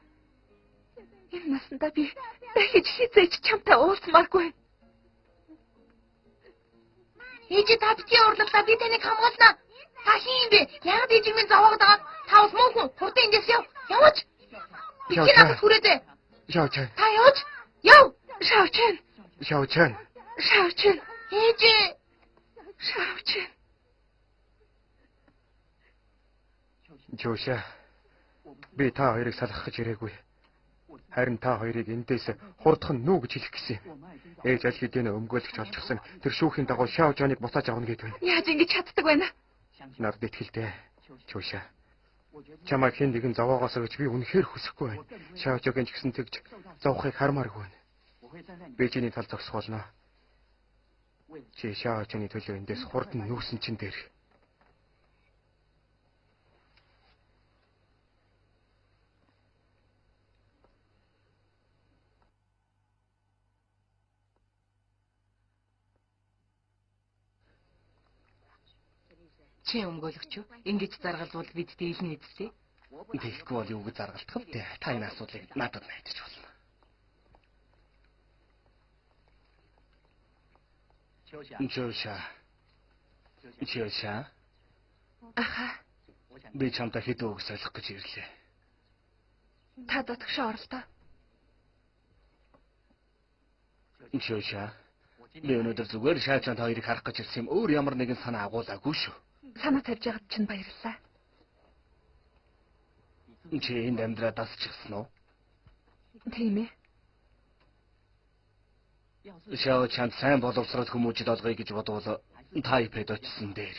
Энэ насандаа би дахиж хизээч чамтай уулзмааргүй байна. Ээж та битгий урлалаа би таныг хамгаалнаа. Та хин юм бэ? Яг ээжийг минь заваагаад байгаа. Та бас мөн хүн. Хурдан эндээс яв. Яваач. Битгий надад хүрээд. Шаочан. Та явж. Яв. Шаочин. Шаочан. Шаочин. Ээжээ. Шаочин. Жууша. Би та хоёрыг салгах гэж ирээгүй. Харин та хоёрыг эндээс хурдах нь нүү гэж хэлэх гэсэн юм. Ээж аль хэдийн өмгөөлөгч олчихсан тэр шүүхийн дагуу Шаочаныг буцааж авна гэдвэ. Яаж ингэж чаддаг байна? Надад итгэлтэй. Жууша. Чамайг хэн нэгэн зовоогоосоо гэж би үнэхээр хүсэхгүй байна. Шаочогийн ч гэсэн тэгж зовхыг хармааргүй байна. Би чиний тал зогсгоолно. Чи Шаочоны төлөө эндээс хурдан нүүсэн чин дээр. Чи өмгөөлөгч юу? Ингэж заргалвал бид дийлнэ эзлээ. Тэгэхгүй бол юу гэж заргалдах вэ? Та энэ асуудлыг надад найдаж болно. Жууша. Аха. Би чамтай хэдэн үг солих гэж ирлээ. Та дотгошоо оролдоо. Жууша. Би өнөөдөр зүгээр Шаочанд хоёрыг харах гэж ирсэн юм. Өөр ямар нэгэн санаа агуулаагүй шүү. Санаа тавьж байгаад чинь баярлалаа. Чи энд амьдраа дасчихсан уу? Тийм ээ. Шаочанд сайн боловсрол хүмүүжид олгоё гэж бодвол Тайпэд очсон дээр.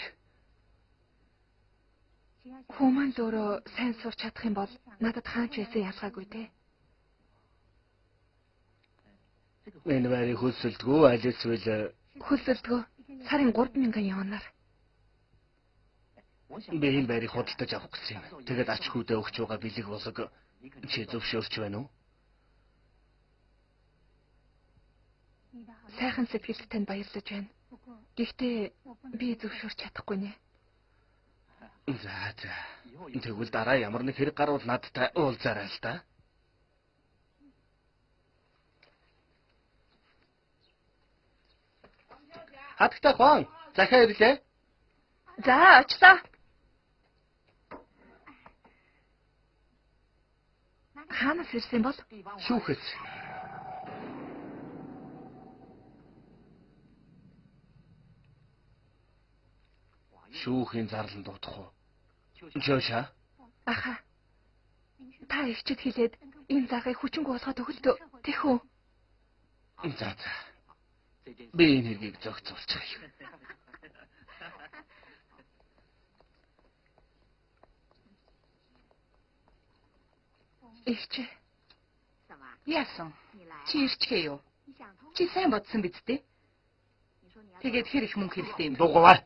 Хүмүүс өөрөө сайн сурч чадах юм бол надад хаач байсан ялгаагүй те. Энэ байрыг хөлсөлдгөө аль эсвэл Хөлсөлдгөө сарын 3,000 явнаар. би энэ байрыг худалдаж авах гэсэн юм. Тэгэд ач хүүдээ өгч байгаа бэлэг болог чи зөвшөөрч байна уу? Сайхан сэтгэлд танд баярлаж байна. Гэхдээ би зөвшөөрч чадахгүй нэ. За. Тэгвэл дараа ямар нэг хэрэг гарвал надтай уулзаарай л да. Хатагтай хаан, захиа ирлээ. За, очлоо. Хаанаас ирсэн бол? Шүүхэс. Шүүхийн зарлан дуудах уу? Жууша. Аха. Та өвчөд хэлээд энэ заргыг хүчингү болгоод өгөлтөө. Тэх үү? За. Би энэ хэргийг зохицуулчих. Өвчөө. Яасан? Чи ирчгээ юу? Чи сайн бодсон биз дээ? Тэгээд хэр их мөнгө хэрэгтэй юм бэ? Дугуйваа.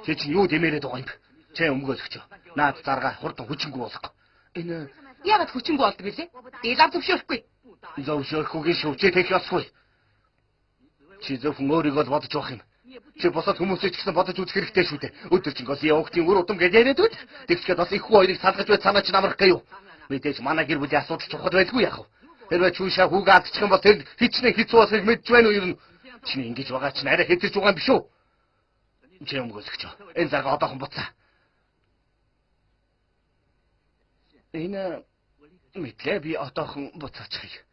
Чи чинь юу дэмээрээ байгаа юм бэ? Чи өмгөөлөгч. Наад заргаа хурдан хүчингү болго. Энэ Яагаад хүчингү болдог гэлээ? Дийлав зөвшөөрөхгүй. зөвшөөрөхгүйгийн шүвчээ тех ёсгүй. Чи зөвхөн өөрийгөө л бодож байх юм. Чи босоод хүмүүсийг ч гэсэн бодож үзэх хэрэгтэй шүү дээ. Өдөржингөө явагдгийн үр удам гэж яриад үз. Тэгчгээд бас их хүү хоёрыг салгаж байт санаа чинь амрах гэв. Мэдээж манай гэр бүлийн асуудал чухал байлгүй яах вэ? Хэрвээ чүүшаа хүүгээ алдчих юм бол тэр хичнээн хэцүү болохыг мэдж байна уу ер нь? Чиний ингэж байгаа чинь арай хэтэрч байгаа юм биш үү? Чи өмгөөлөгч. Энэ зарга одоохон буцаа. Энэ мэдлээ би одоохон буцаачих.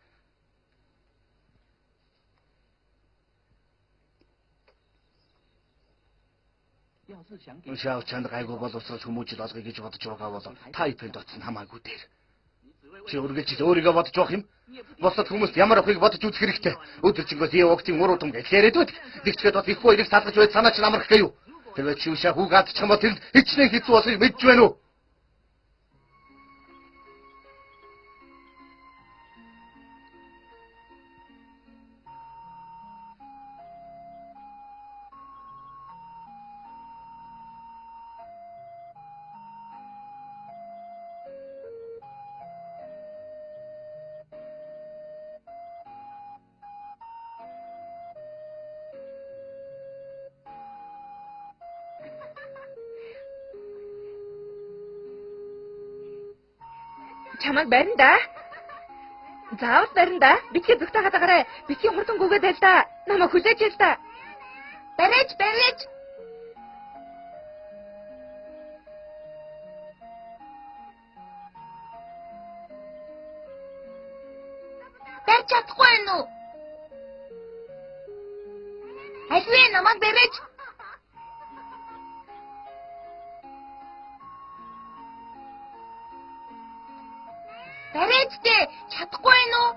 Шаочанд гайгүй боловсрол хүмүүжил олгоё гэж бодож байгаа бол Тайпэнд очсон хамаагүй дээр. Чи үргэлж өөрийгөө бодож байх юм? Босод хүмүүст ямар авахыг бодож үзэх хэрэгтэй. Өдөржингөө явагдгийн ур удам гэж яриад байт. Тэгчгээд бас их хоёрыг салгаж байт санаа чинь амрах гэв. Тэрвээ чи үшээ хүүг алдчих юм бол тэр хичнээн хэцүү болохыг мэдж байна уу? Чамайг барина да. Заавал барина да. Битгий зүгтээ хадагаарай. Битгий хурдан гүгээд байл да. Намайг хүлээж ял да. Барьж. барьж чадахгүй байна уу? Альвэ намайг барьж. Барьж дээ. Чадахгүй байна уу?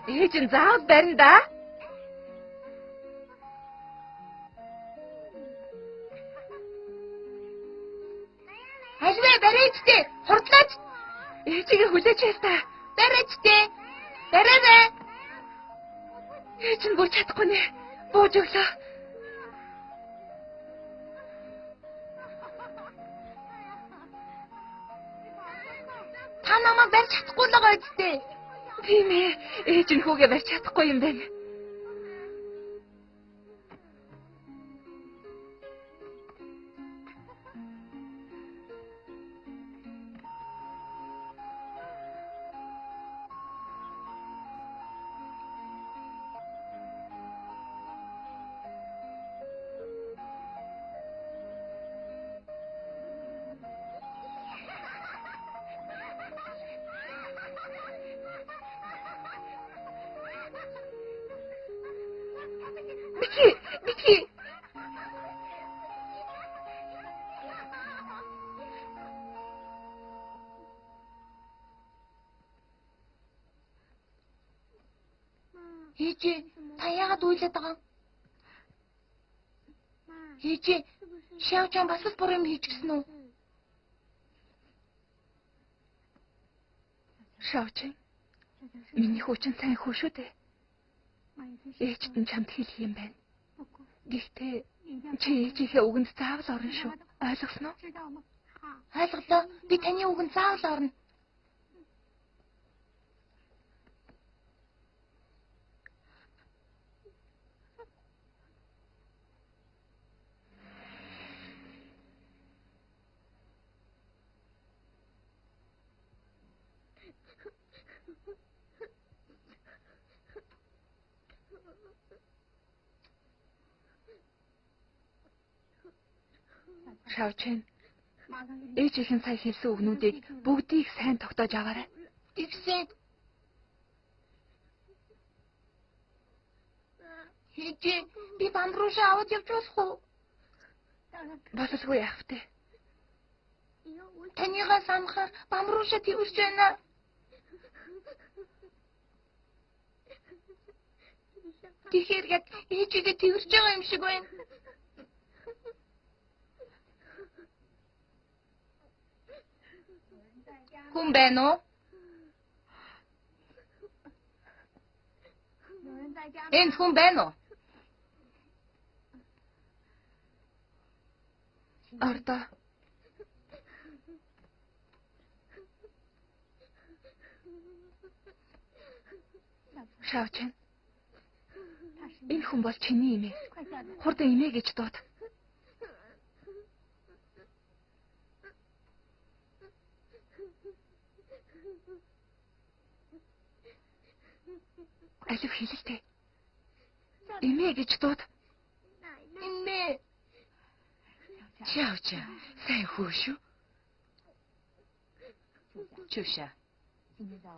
Ээж нь заавал барина да. Альвэ барьж дээ. Хурдлаач. Ээжигээ хүлээж яа та. Барьж дээ. Бариарай. Ээж нь бүр чадахгүй нэ. Бууж өглөө. Та намайг барьж чадахгүй л байгаа үстэй. Тийм ээ. Ээж нь хүүгээ барьж чадахгүй юм байна. Бити. Ээж, та яагаад уйлаад байгаа юм? Ээж, Шаочан бас л буруу юм хийж гисэн үү? Шаочан. Миний хүүчин сайн хүү шүү дээ. Ээжд нь чамд хэлэх юм байна. Гэхдээ чи ээжийнхээ үгэнд заавал орно шүү. Ойлгосноо? Ойлголоо. Би таны үгэнд заавал орно. Шаочэн. Ээжийнхэн сая хэлсэн үгнүүдийг бүгдийг сайн тогтоож аваарай. Тэгсэн. Ээж, би банд руу шаваад явж болох уу? Бололгүй яах вэ? Таныгаа санахаар банд руу тэрвэрч байна. Тэгэхээр яг ээжигээ тэрвэрч байгаа юм шиг байна. Хүн байна уу? Энд хүн байна уу? Ордоо. Шаочэн. Энэ хүн бол чиний эмээ. Хурдан эмээ гэж дууд. Алив хэлэлтэй. Эмээ гэж дууд. Эмээ. Шаочан, сайн хүү шүү. Чүша.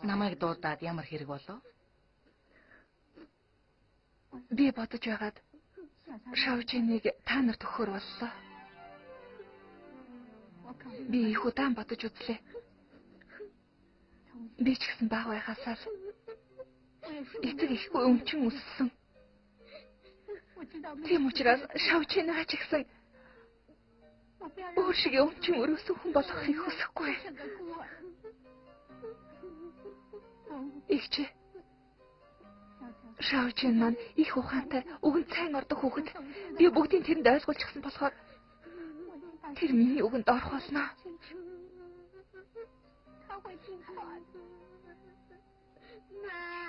Намайг дуудаад ямар хэрэг болов? Би бодож байгаад Шаочиныг та нарт өгөхөр боллоо. Би их удаан бодож үзлээ. Би ч гэсэн баг байхасаа л эцэг ихгүй өмчин өссөн. Тийм учраас Шаочинаа ч гэсэн өөр шиг өмчин өрөөсөн хүн болохыг хүсэхгүй. Игч. Шаочин маань их ухаантай, үгэнд сайн ордог хүүхэд. Би бүгдийг тэрэнд ойлгуулчихсан болохоор тэр миний үгэнд орох болно.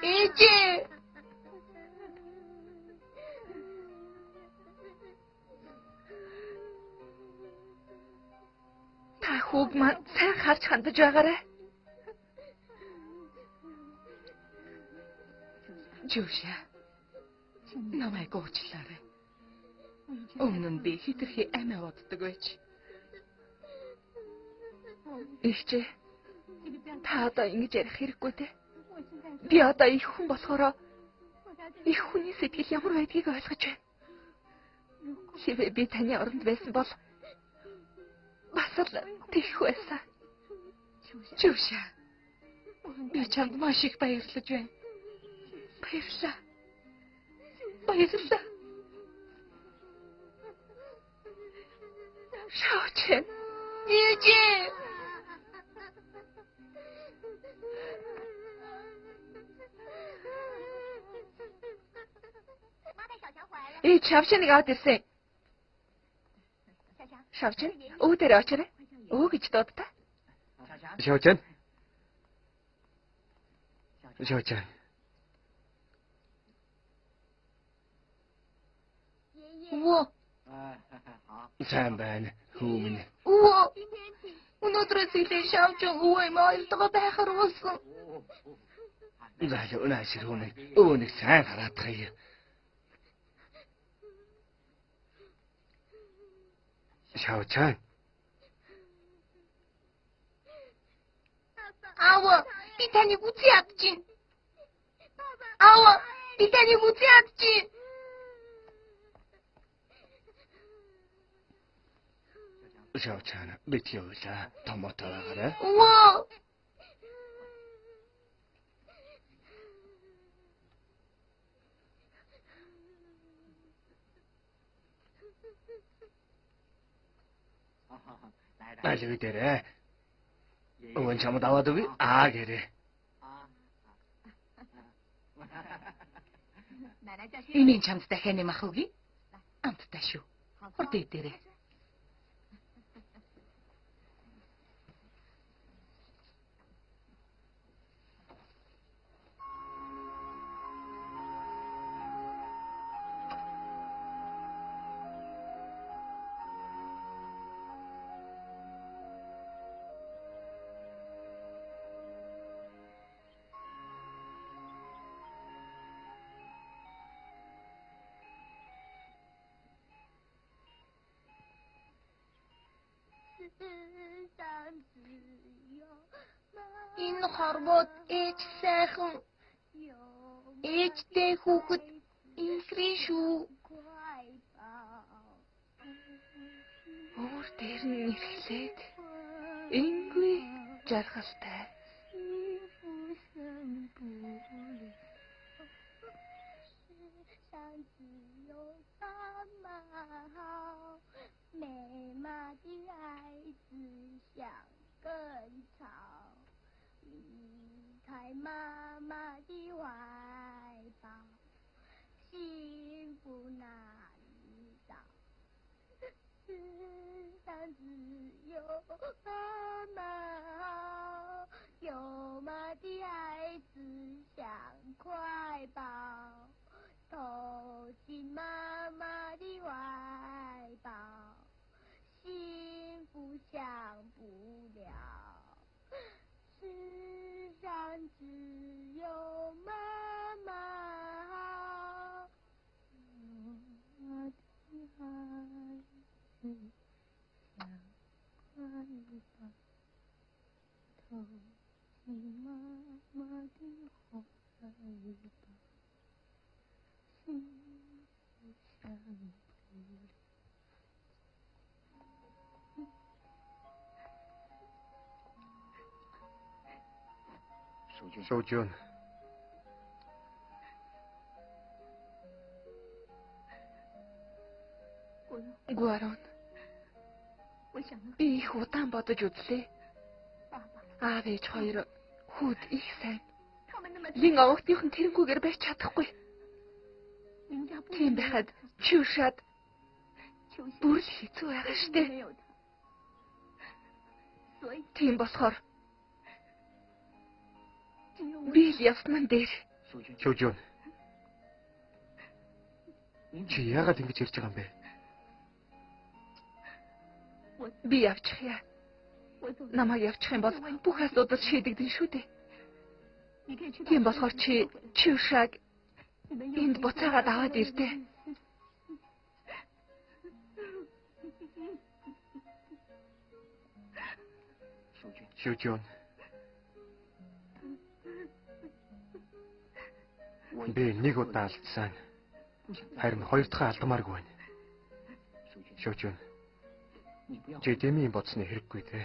Ээжээ. Та хүүг маань сайн харж хандаж байгаарай. Чүша. Намайг уучлаарай. Өмнө нь би хитрхи амиа боддог байж. Ичээ. Та одоо ингэж ярих хэрэггүй дээ. Би одоо их хүн болохоор их хүний сэтгэл ямар байдгийг ойлгож байна. Хэвээ би таны оронд байсан бол бас л тийх байсан. Чүвшаа. Би чамд маш их баярлаж байна. Баярлалаа. Баярлалаа. Шаочин. Ээжээ. Шавчиныг аваад ирсэн. Шавчин, өө дээр очирээ. Өө гэж дуудаа. Шавчан. Шавчан. Өвөө. Сайн байна. Хүү минь. Өвөө. Өнөөдрөөс илээ шавчан өвөө юм ойлтгоо байхаар болсон. Залуу наашир хүн өөнийг сайн хараад гая. Шавчан. Аава, би таныг үзье ядчих. Аава, би таныг үзье ядчих. Шавчан, бит явуулаа. Томото байгаарай. Өвөө. Алиг дээрээ. Өвөн чамд аваад өгье. Гэрээ. Эмийн чамд дахиад нэмэх үгүй. Амттай шүү. Хурд идээрэй. Энэ хорвоод ээж сайхан. Ээжтэй хүүхэд инхрийн шүү. Өөр дээр нь ирэхлээд ингүй жаргалтай. Шоужон. Гуарон. Би их удаан бодож үзлээ. Аав ээж хоёр хүүд их сайн. Лин овогтынх нь тэрнгүүгээр байж чадахгүй. Тийм байхад чүшаад бүр л хэцүү байгаа штэ. Тийм болохоор би л явсан дээр. Шоужон. Чи яагаад ингэж ирж байгаа юм бэ? Би явчих яа. Намайг явчих юм бол бүх асуудал шийдэгдэн шүү дээ. Тийм болохоор чи чүшааг энд буцаагаад аваад ирдээ. Шүжүүн. Би нэг удаа алдсан. Харин хоёр дахь алдмааргүй байна. Шүжүүн. Чи дэмий бодсны хэрэггүй те.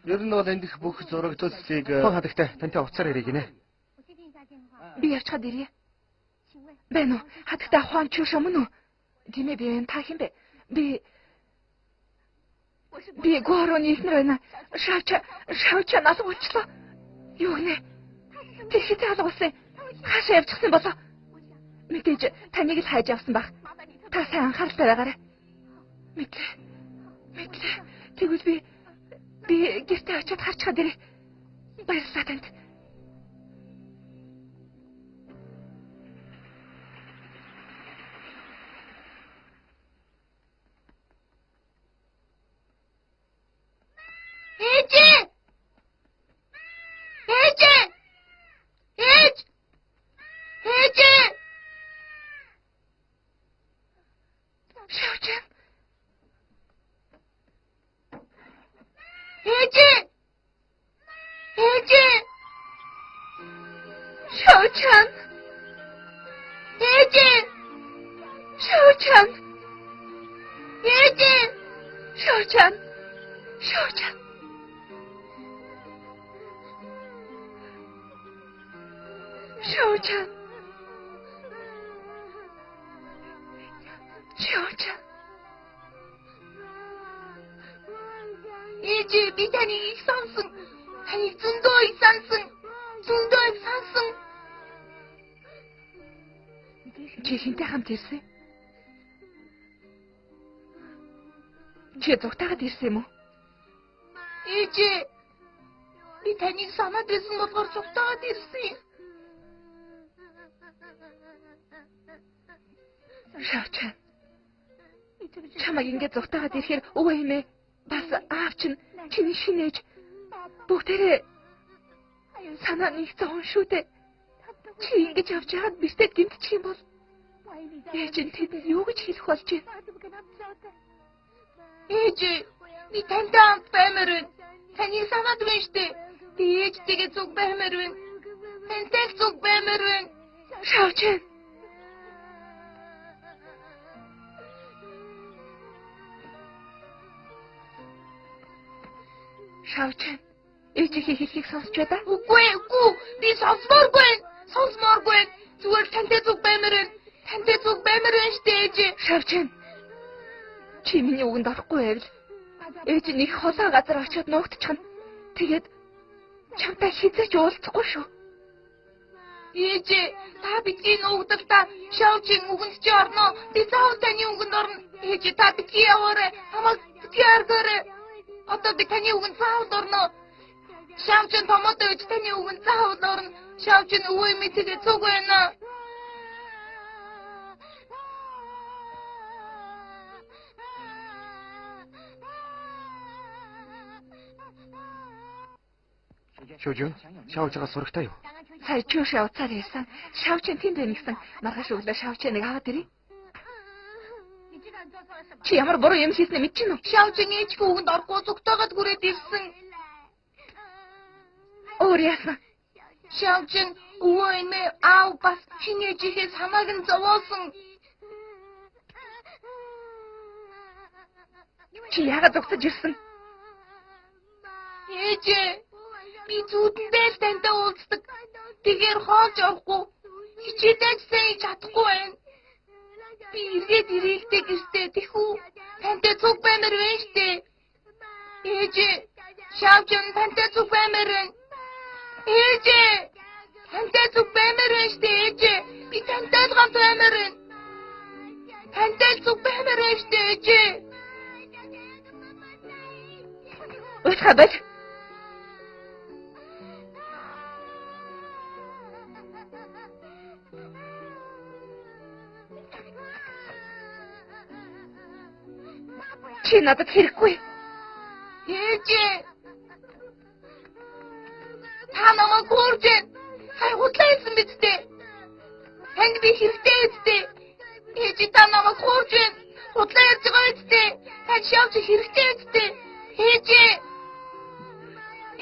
Ер нь бол эндх бүх зураг төслийг Хон хадагтай тантай уцаар ирэх гинэ. Би явчихад ирье. Байна уу? Хатагтай Хуан Чүш мөн үү? Тийм ээ, би энэ та хин бэ? Би Гуароны ихнэр байна. Шавча нас уучлаа. Юу нэ? Тэр хит алгуулсан. Хаашаа явчихсан болоо? Мэдээж таныг л хайж авсан баг. Та сайн анхааралтай байгаарай. Мэдлээ. Тэгвэл би гэртээ очиод харчгаад ирье. Баярлалаа танд. Чи хинтэй хамт ирсэн? Чи зугтаагаад ирсэн юм уу? Ээжээ. Би таныг санаад байсан болохоор зугтаагаад ирсэн. Шавчан. Чамайг ингээд зугтаагаад ирэхээр өвөө эмээ бас аав чинь чиний шинээж бүгдээрээ санаа нэг зовн шүү дээ. Чи ингэж явж байгаад бистэд гэмтчих юм бол ээж нь тэдэнд юу гэж хэлэх болж байна? Ээжээ, би тантай хамт баймаар байна. Таныг санаад байна штэ. Би ээжтэйгээ зүг баймаар байна. Тантай зүг баймаар байна. Шавчан. Шавчан. Ээжийнхээ хэлхийг сонсч байна. Үгүй. Би сонсмооргүй. Зүгээр тантай зүг баймаар байна. Тантай зүг баймаар байна штэ ээжээ. Шавчан. Чи миний үгэнд орохгүй байвал ээж нэг холоо газар очиод нуугдчихна. Тэгээд чамтай хизээч уулзахгүй шүү. Ээжээ, та бидний нуугдалтаа Шавчийн үгэнд чи орно. Би заавал таны үгэнд орно. Ээжээ, та битгий яваарай. Хамаг битгий аргаарай. Одоо би таны үгэнд заавал орно. Шавчин томоод ээж таны үгэнд заавал орно. Шавчин өвөө мэдээ зүг байна. Шүжүүн, шавж байгаа сурагтай юу? Сая Чүш явцаар ирсэн. Шавчин тэнд байна гэсэн. Маргааш өглөө Шавчиныг аваад ирье. Чи ямар буруу юм хийснэ мэдчихэв үү? Шавжин ээжгүй үгэнд оргүй зүгтойгоод хүрээд ирсэн. Өөр яасан? Шавжин өвөө эмээ аав бас чинээжихээ санааг нь зовоосон. Чи яагаад зогсож ирсэн? Ээжээ би зүудэндээ л тантай уулздаг. Тэгэхээр хоолж орохгүй. Хичээлээ сайн чадахгүй байна. Би эргээд ирээлтэй гэртээ тэхүү тантай цуг баймаар байна штэ. Ээжээ Шавжин тантай цуг баймаар байна. Ээжээ тантай цуг баймаар байна штэ ээжээ. Би тантай л гамт баймаар байна. Тантай цуг баймаар байна штэ ээжээ. Уушгаа бай. Чи надад хэрэггүй. Ээжээ. Та намайг гуурж байна. Хай хутлаасан биз дээ. Танд би хэрэгтэй үстэй. Ээжээ та намайг гуурж байна. Хутлаа ярьж байгаа үстэй. Танд Шавж хэрэгтэй үстэй. Ээжээ.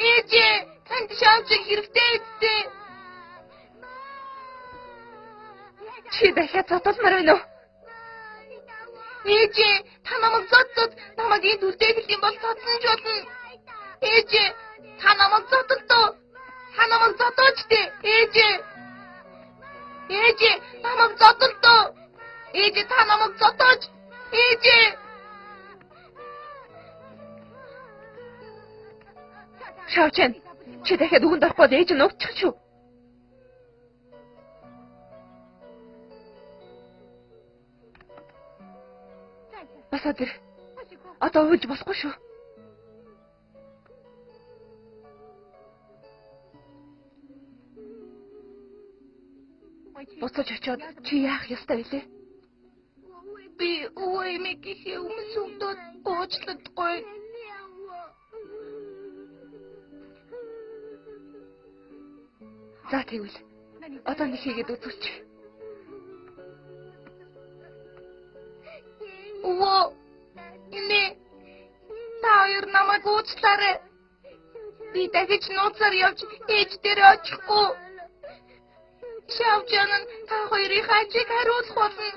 Ээжээ танд Шавж хэрэгтэй үстэй. Чи дахиад зодолмор байна уу? Ээжээ та намайг зодод намайг энд үлдээх юм бол зодсон ч болно. Ээжээ та намайг зодолдоо. Та намайг зодооч дээ. Ээжээ. Ээжээ намайг зодолдоо. Ээжээ та намайг зодооч. Ээжээ. Шавчин, чи дахиад үгэнд орохгүй ээж нь угчих шүү. Босоод ир. Одоо ууж болохгүй шүү. Буцаж очиод чи яах ёстой вэ? Би өвөө эмээгийн өмнө сүмдөөд уучлахгүй. За тэгвэл одоо нэг хийгээд үзүүлч. Өвөө эмээ та хоёр намайг уучлаарай. Би дахиж нууцаар явж ээж дээр очихгүй. Шавжин нь та хоёрын хажиг хариулах болно.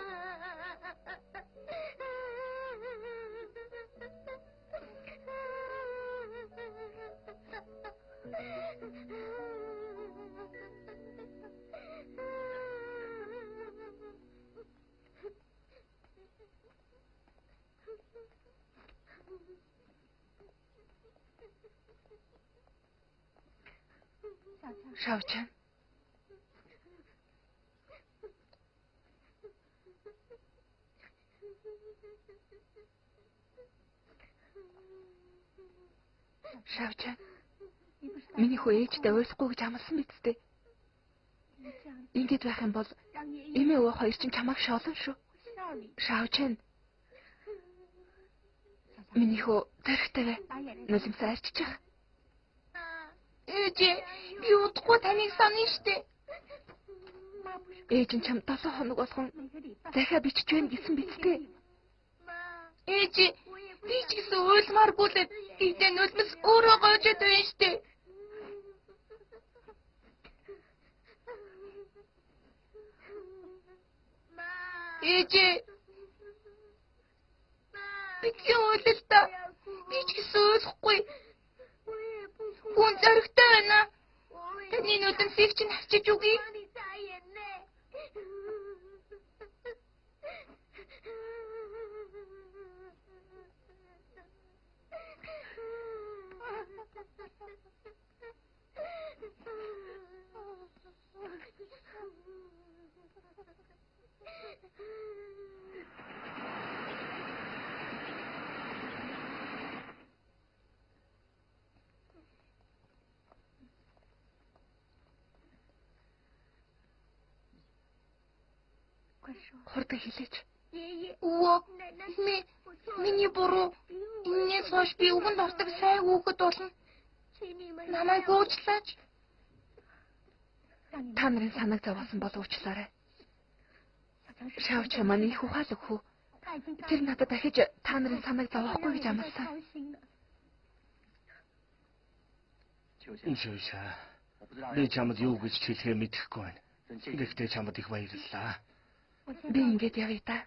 Шавчин. Шавчин. Миний хөө ээжтэй уйлахгүй гэж амласан биз дээ. Ингэж байх юм бол эмээ өвөө хоёр ч чамайг шоолно шүү. Шавчин. Миний хөө зэрэгтэй бай. Нулимсаа арччих. Ээжээ би удахгүй таныг санана штэ. Ээж нь чам 7 хоног болгон захиа бичиж байна гэсэн биз дээ. Ээжээ би ч гэсэн уйлмааргүй л тэгтээ нулимс өөрөө гоожод байна штэ. Ээжээ би уйлалтаа би ч гэсэн уйлахгүй. Хүн зоригтой байна. Таны нулимсыг чинь авчиж үгүй. Хурдан хэлээч. Өвөө миний буруу. Инээс хойш би үгэнд ордог сайн хүүхэд болно. Намайг уучлаач. Та нарын санааг зовоосон бол уучлаарай. Шавч маань их ухаалаг хүү. Тэр надад дахиж та нарын санааг зовоохгүй гэж амласан. Шүүшаа. Би чамд юу гэж хэлэхээ мэдэхгүй байна. Гэхдээ чамд их баярлалаа. Би ингэж явъя та.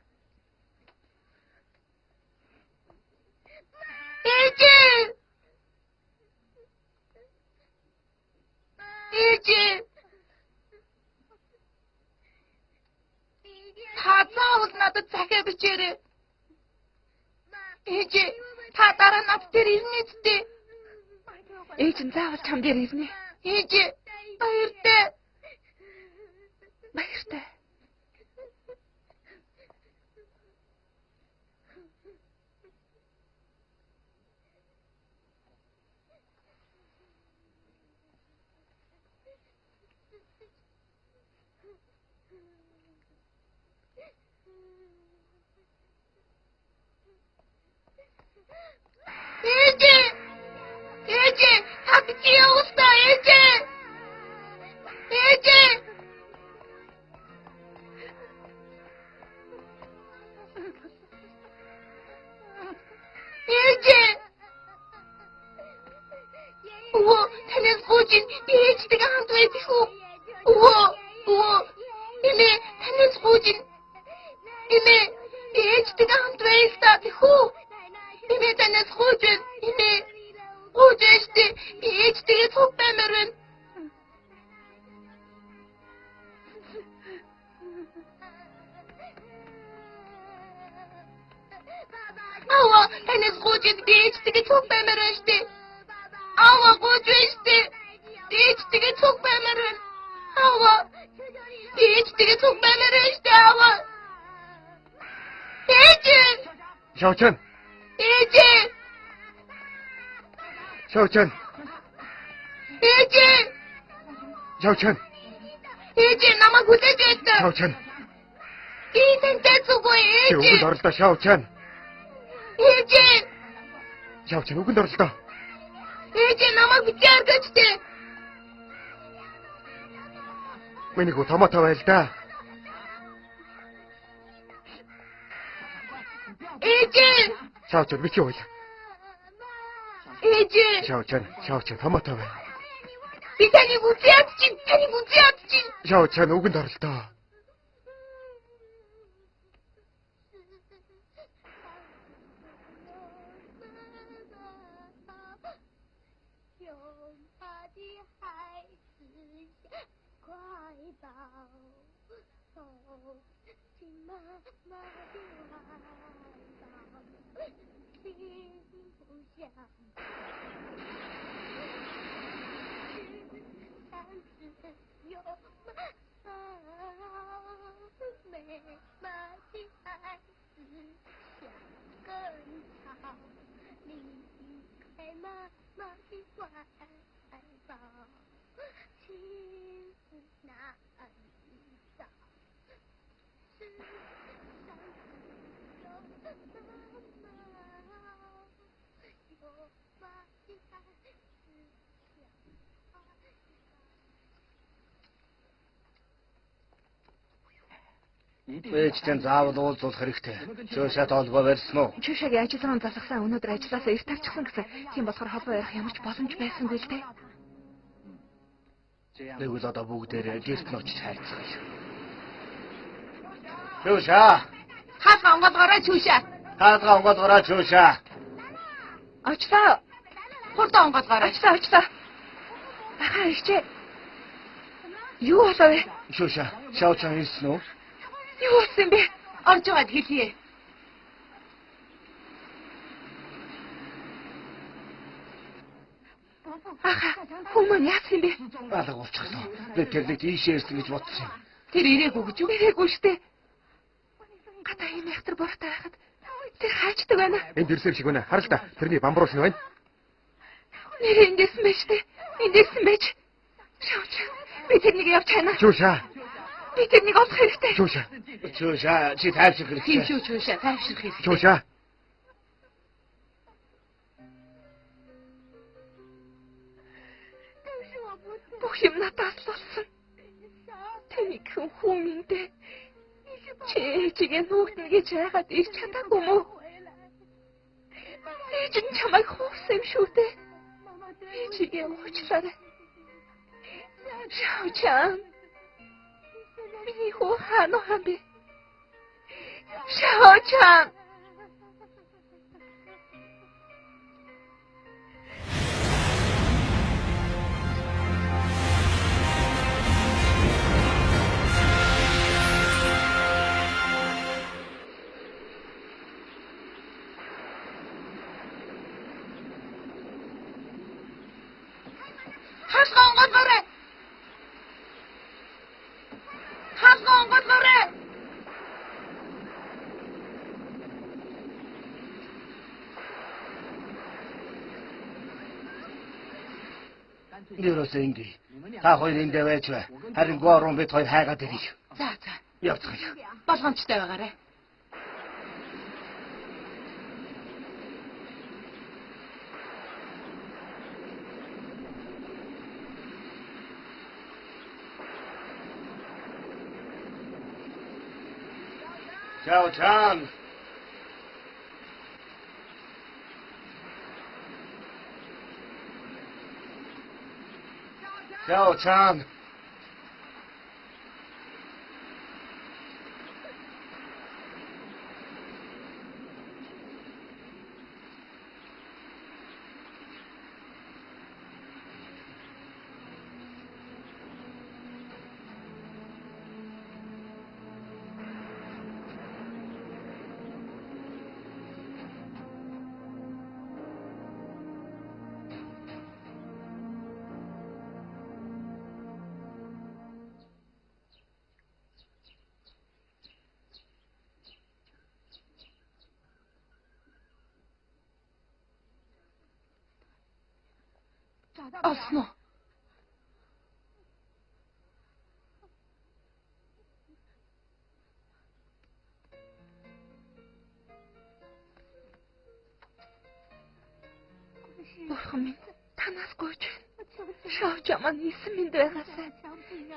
Ээжээ! Та заавал надад захиа бичээрэй. Ээжээ, та дараа над дээр ирнэ үсттэй. Ээж нь заавал чам дээр ирнэ. Ээжээ, баяртай. Баяртай. Ээжээ! Ээжээ, та битгий явуултаа ээжээ! Ээжээ! Ээжээ! Өвөө, танаас гүйж би ээжтэйгээ хамт байдаг уу? Өвөө, эмээ, танаас гүйж эмээ, би ээжтэйгээ хамт байлаа гэх үү? Эмээ танаас гүйж эмээ, гүйж ээжтэй, би ээжтэйгээ цуг баймаар байна. Аваа, танаас гүйж би ээжтэйгээ цуг баймаар байна штэ. Аваа, гүйж ээжтэй, би ээжтэйгээ цуг баймаар байна. Аваа, би ээжтэйгээ цуг баймаар байна штэ. Аваа. Ээжээ! Шавчан. Ээжээ! Шавчан. Ээжээ! Шавчан. Ээжээ намайг хүлээж байдаг. Шавчан. Би тантай зүгөө Чи ээжээ. үгэнд оролдоо Шавчан. Ээжээ! Шавчан үгэнд оролдоо. Ээжээ намайг битгий аргаж дээ. Миний гоо томоо тавай л да. Ээжээ! Шавчан бич юу вэ? Ээжээ! Шавчан томоо тавай. Би таныг үзээд чинь. Шавчан үгэнд оролдоо. Ээжтэй заавал уулзуулах хэрэгтэй. Шүүшаа толгой барьсан уу? Шүүшаагийн ажил руу залгасан өнөөдөр ажилласаа эрт тавьчихсан гэсэн. Тийм болохоор холбоо ярих ямар ч боломж байсангүй л дээ. Тэгвэл одоо бүгдээрээ гэрт нь очиж хайцгаая. Шүүшаа! Хаалга онгоолгоорой чүүшээ. Хаалга онгоолгоорой шүүшээ. Очсоо. Хурдан онгоолгоорой. Очсоо. Ахаа ичээ. Юу болов вэ? Шүүшаа, Шавчан ирсэн үү? Юу болсон бэ? Орж байгаад хэлье. Ахаа, хүмүүс яасан бэ? Алга болчихлоо. Би тэрлэг ийшээ ирсэн гэж бодсон юм. Тэр ирээгүй гэж юу? Ирээгүй штэ. Гадаа ийм яхтар бортой байхад тэр хаачдаг байна. Энд ирсэн шиг байна. Харал та. Тэрний бамбарууш нь байна. Нэр эндээс мэж штэ. Эндээс мэж. Шавчан, би тэрнийг явж хана. Шүүшаа. Би тэрнийг олох хэрэгтэй. Шүүшаа. Шүүшаа, чи тайвшрах Тийм хэрэгтэй. шүү чүүшээ. Тайвшрах хэрэгтэй. Шүүшаа. Бүх юм надаас болсон. Тэнийг хүн минь дээ. Чи ээжигээ нүгднэ гэж яагаад ирч чадаагүй мүү? Ээж нь чамайг хуурсан юм шүү дээ. Ээжигээ уучлаарай. Шаочан. Миний хүү хаана хам бэ? Шаочан. Нэрөөс ингэ. Та хоёр энд байж бай. Харин гоорон бид хоёр хайгаад ирье. За за. Явцгаая. Болгоомжтой байгаарай. Шаочан. Шаочан. Олсон уу? Бурхан минь, танаас гуйж байна. Шаочан маань 9 минут байгаасай.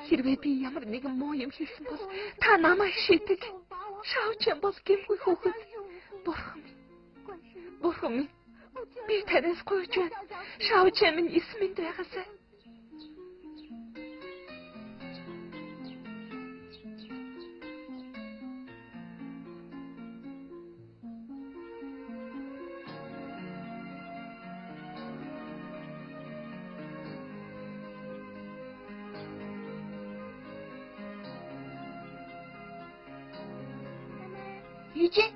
Хэрвээ би ямар нэгэн муу юм хийсэн бол та намайг шийдэг. Шаочан бол гэмгүй хүүхэд. Бурхан минь. Би танаас гуйж байна. Шаочан минь 9 минут байгаасай. Ээжээ.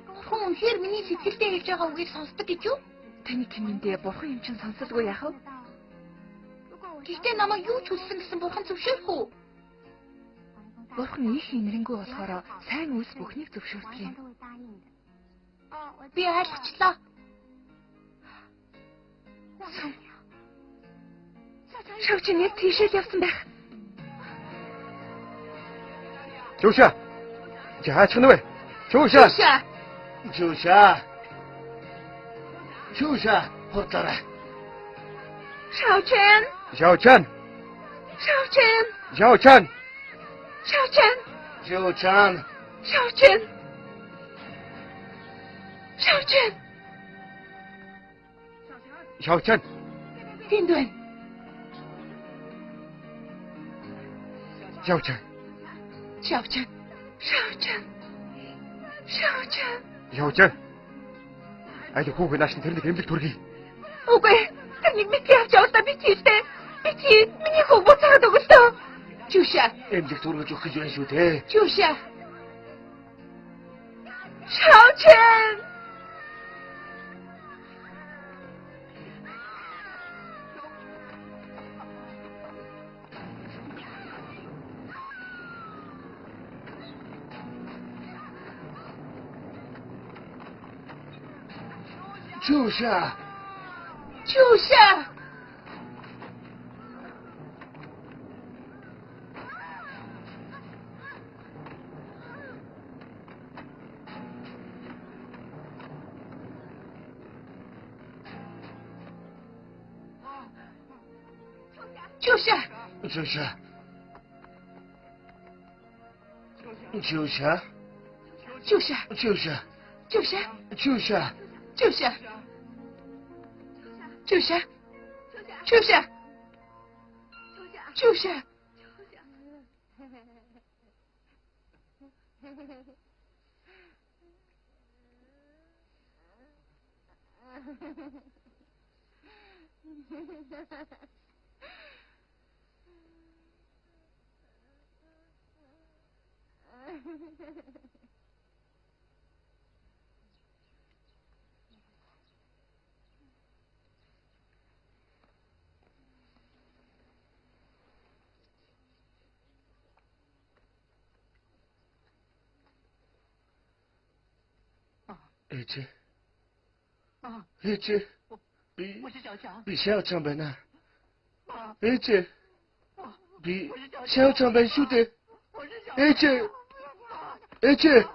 Бурхан үнэхээр миний сэтгэлдээ хэлж байгаа үгийг сонсдог гэж юу? Таны тэмэндээ бурхан юм чин сонсолгүй яах вэ? Гэхдээ намайг юу ч хүссэн гэсэн бурхан зөвшөөрөх үү? Бурхан их инэрэнгүү болохоор сайн үс бүхнийг зөвшөөрдөг юм. Би ойлгочлаа. Шаочан яг тийшээ явсан байх. Чүша. Чи хаачих нь вэ? Чүша. Чүша. Хотлоо. Шаочан. Шаочан. Шаочан. Шаочан. Шаочан. Шаочан. Шаочан. Шаочан. Шаочан. Тэнд байна. Шаочан. Шаочан. Шаочан. Шаочан. Шаочан. Аль хүүхэн нааш тэрнийг эмнэлэг түргий. Үгүй. Тэрнийг мэт явж явахдаа би тийштэй. Би тий миний хөө буцаад өгөлтөө. Чүша. Эмнэлэг түргэж өгөх гэж байна шүү дээ. Чүша. Шаочан. Чүша. Чүша. Чүша. Чүша. Чуша. Чуша. Чуша. Чуша. Чуша. Чуша. Чуша. Чуша. Чуша. Ece. Ece. Bir şey yapacağım ben ha. Ece. Bir şey yapacağım ben şu de. Ece. Ece.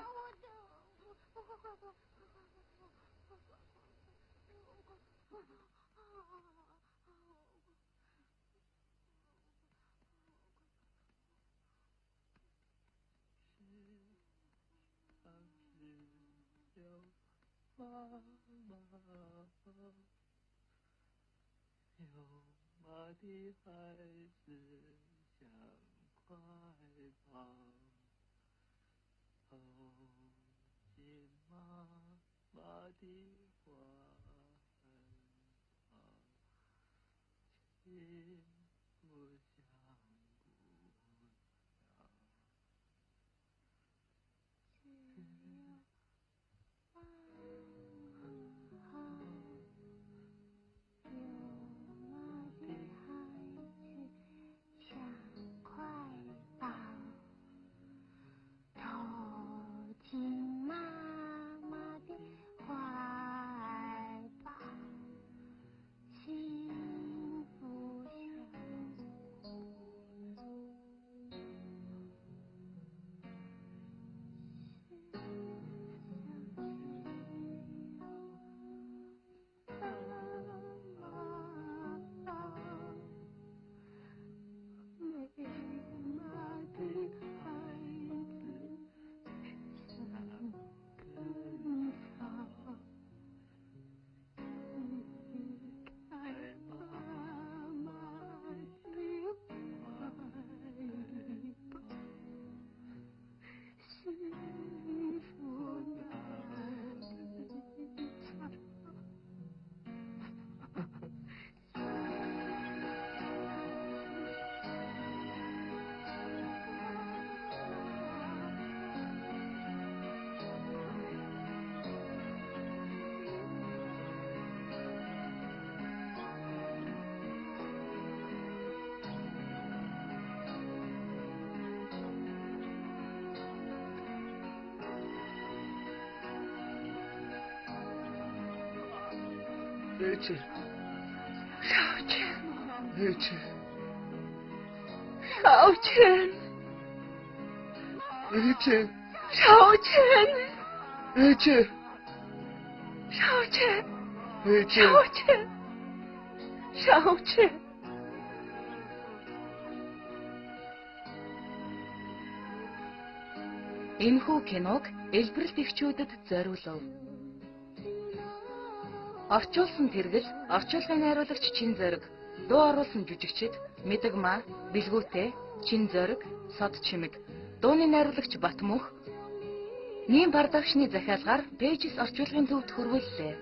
Ece. Ravchen. Ece. Ravchen. Ece. Ravchen. Ece. Ravchen. Ece. Ravchen. Ravchen. Энэхүү киног элбэрэлт эхчүүдэд зориулав. Орчуулсан тэргэл, орчуулгын найруулагч Чин Зориг, дуу оруулсан жүжигчид Мэдэгмаа, Бэлгүүтэй, Чин Зориг, Сод Чимэг, дууны найруулагч Батмөнх, Нэм Бардагшны захиалгаар Пэйжис орчуулгын зөвд хөрвүүллээ.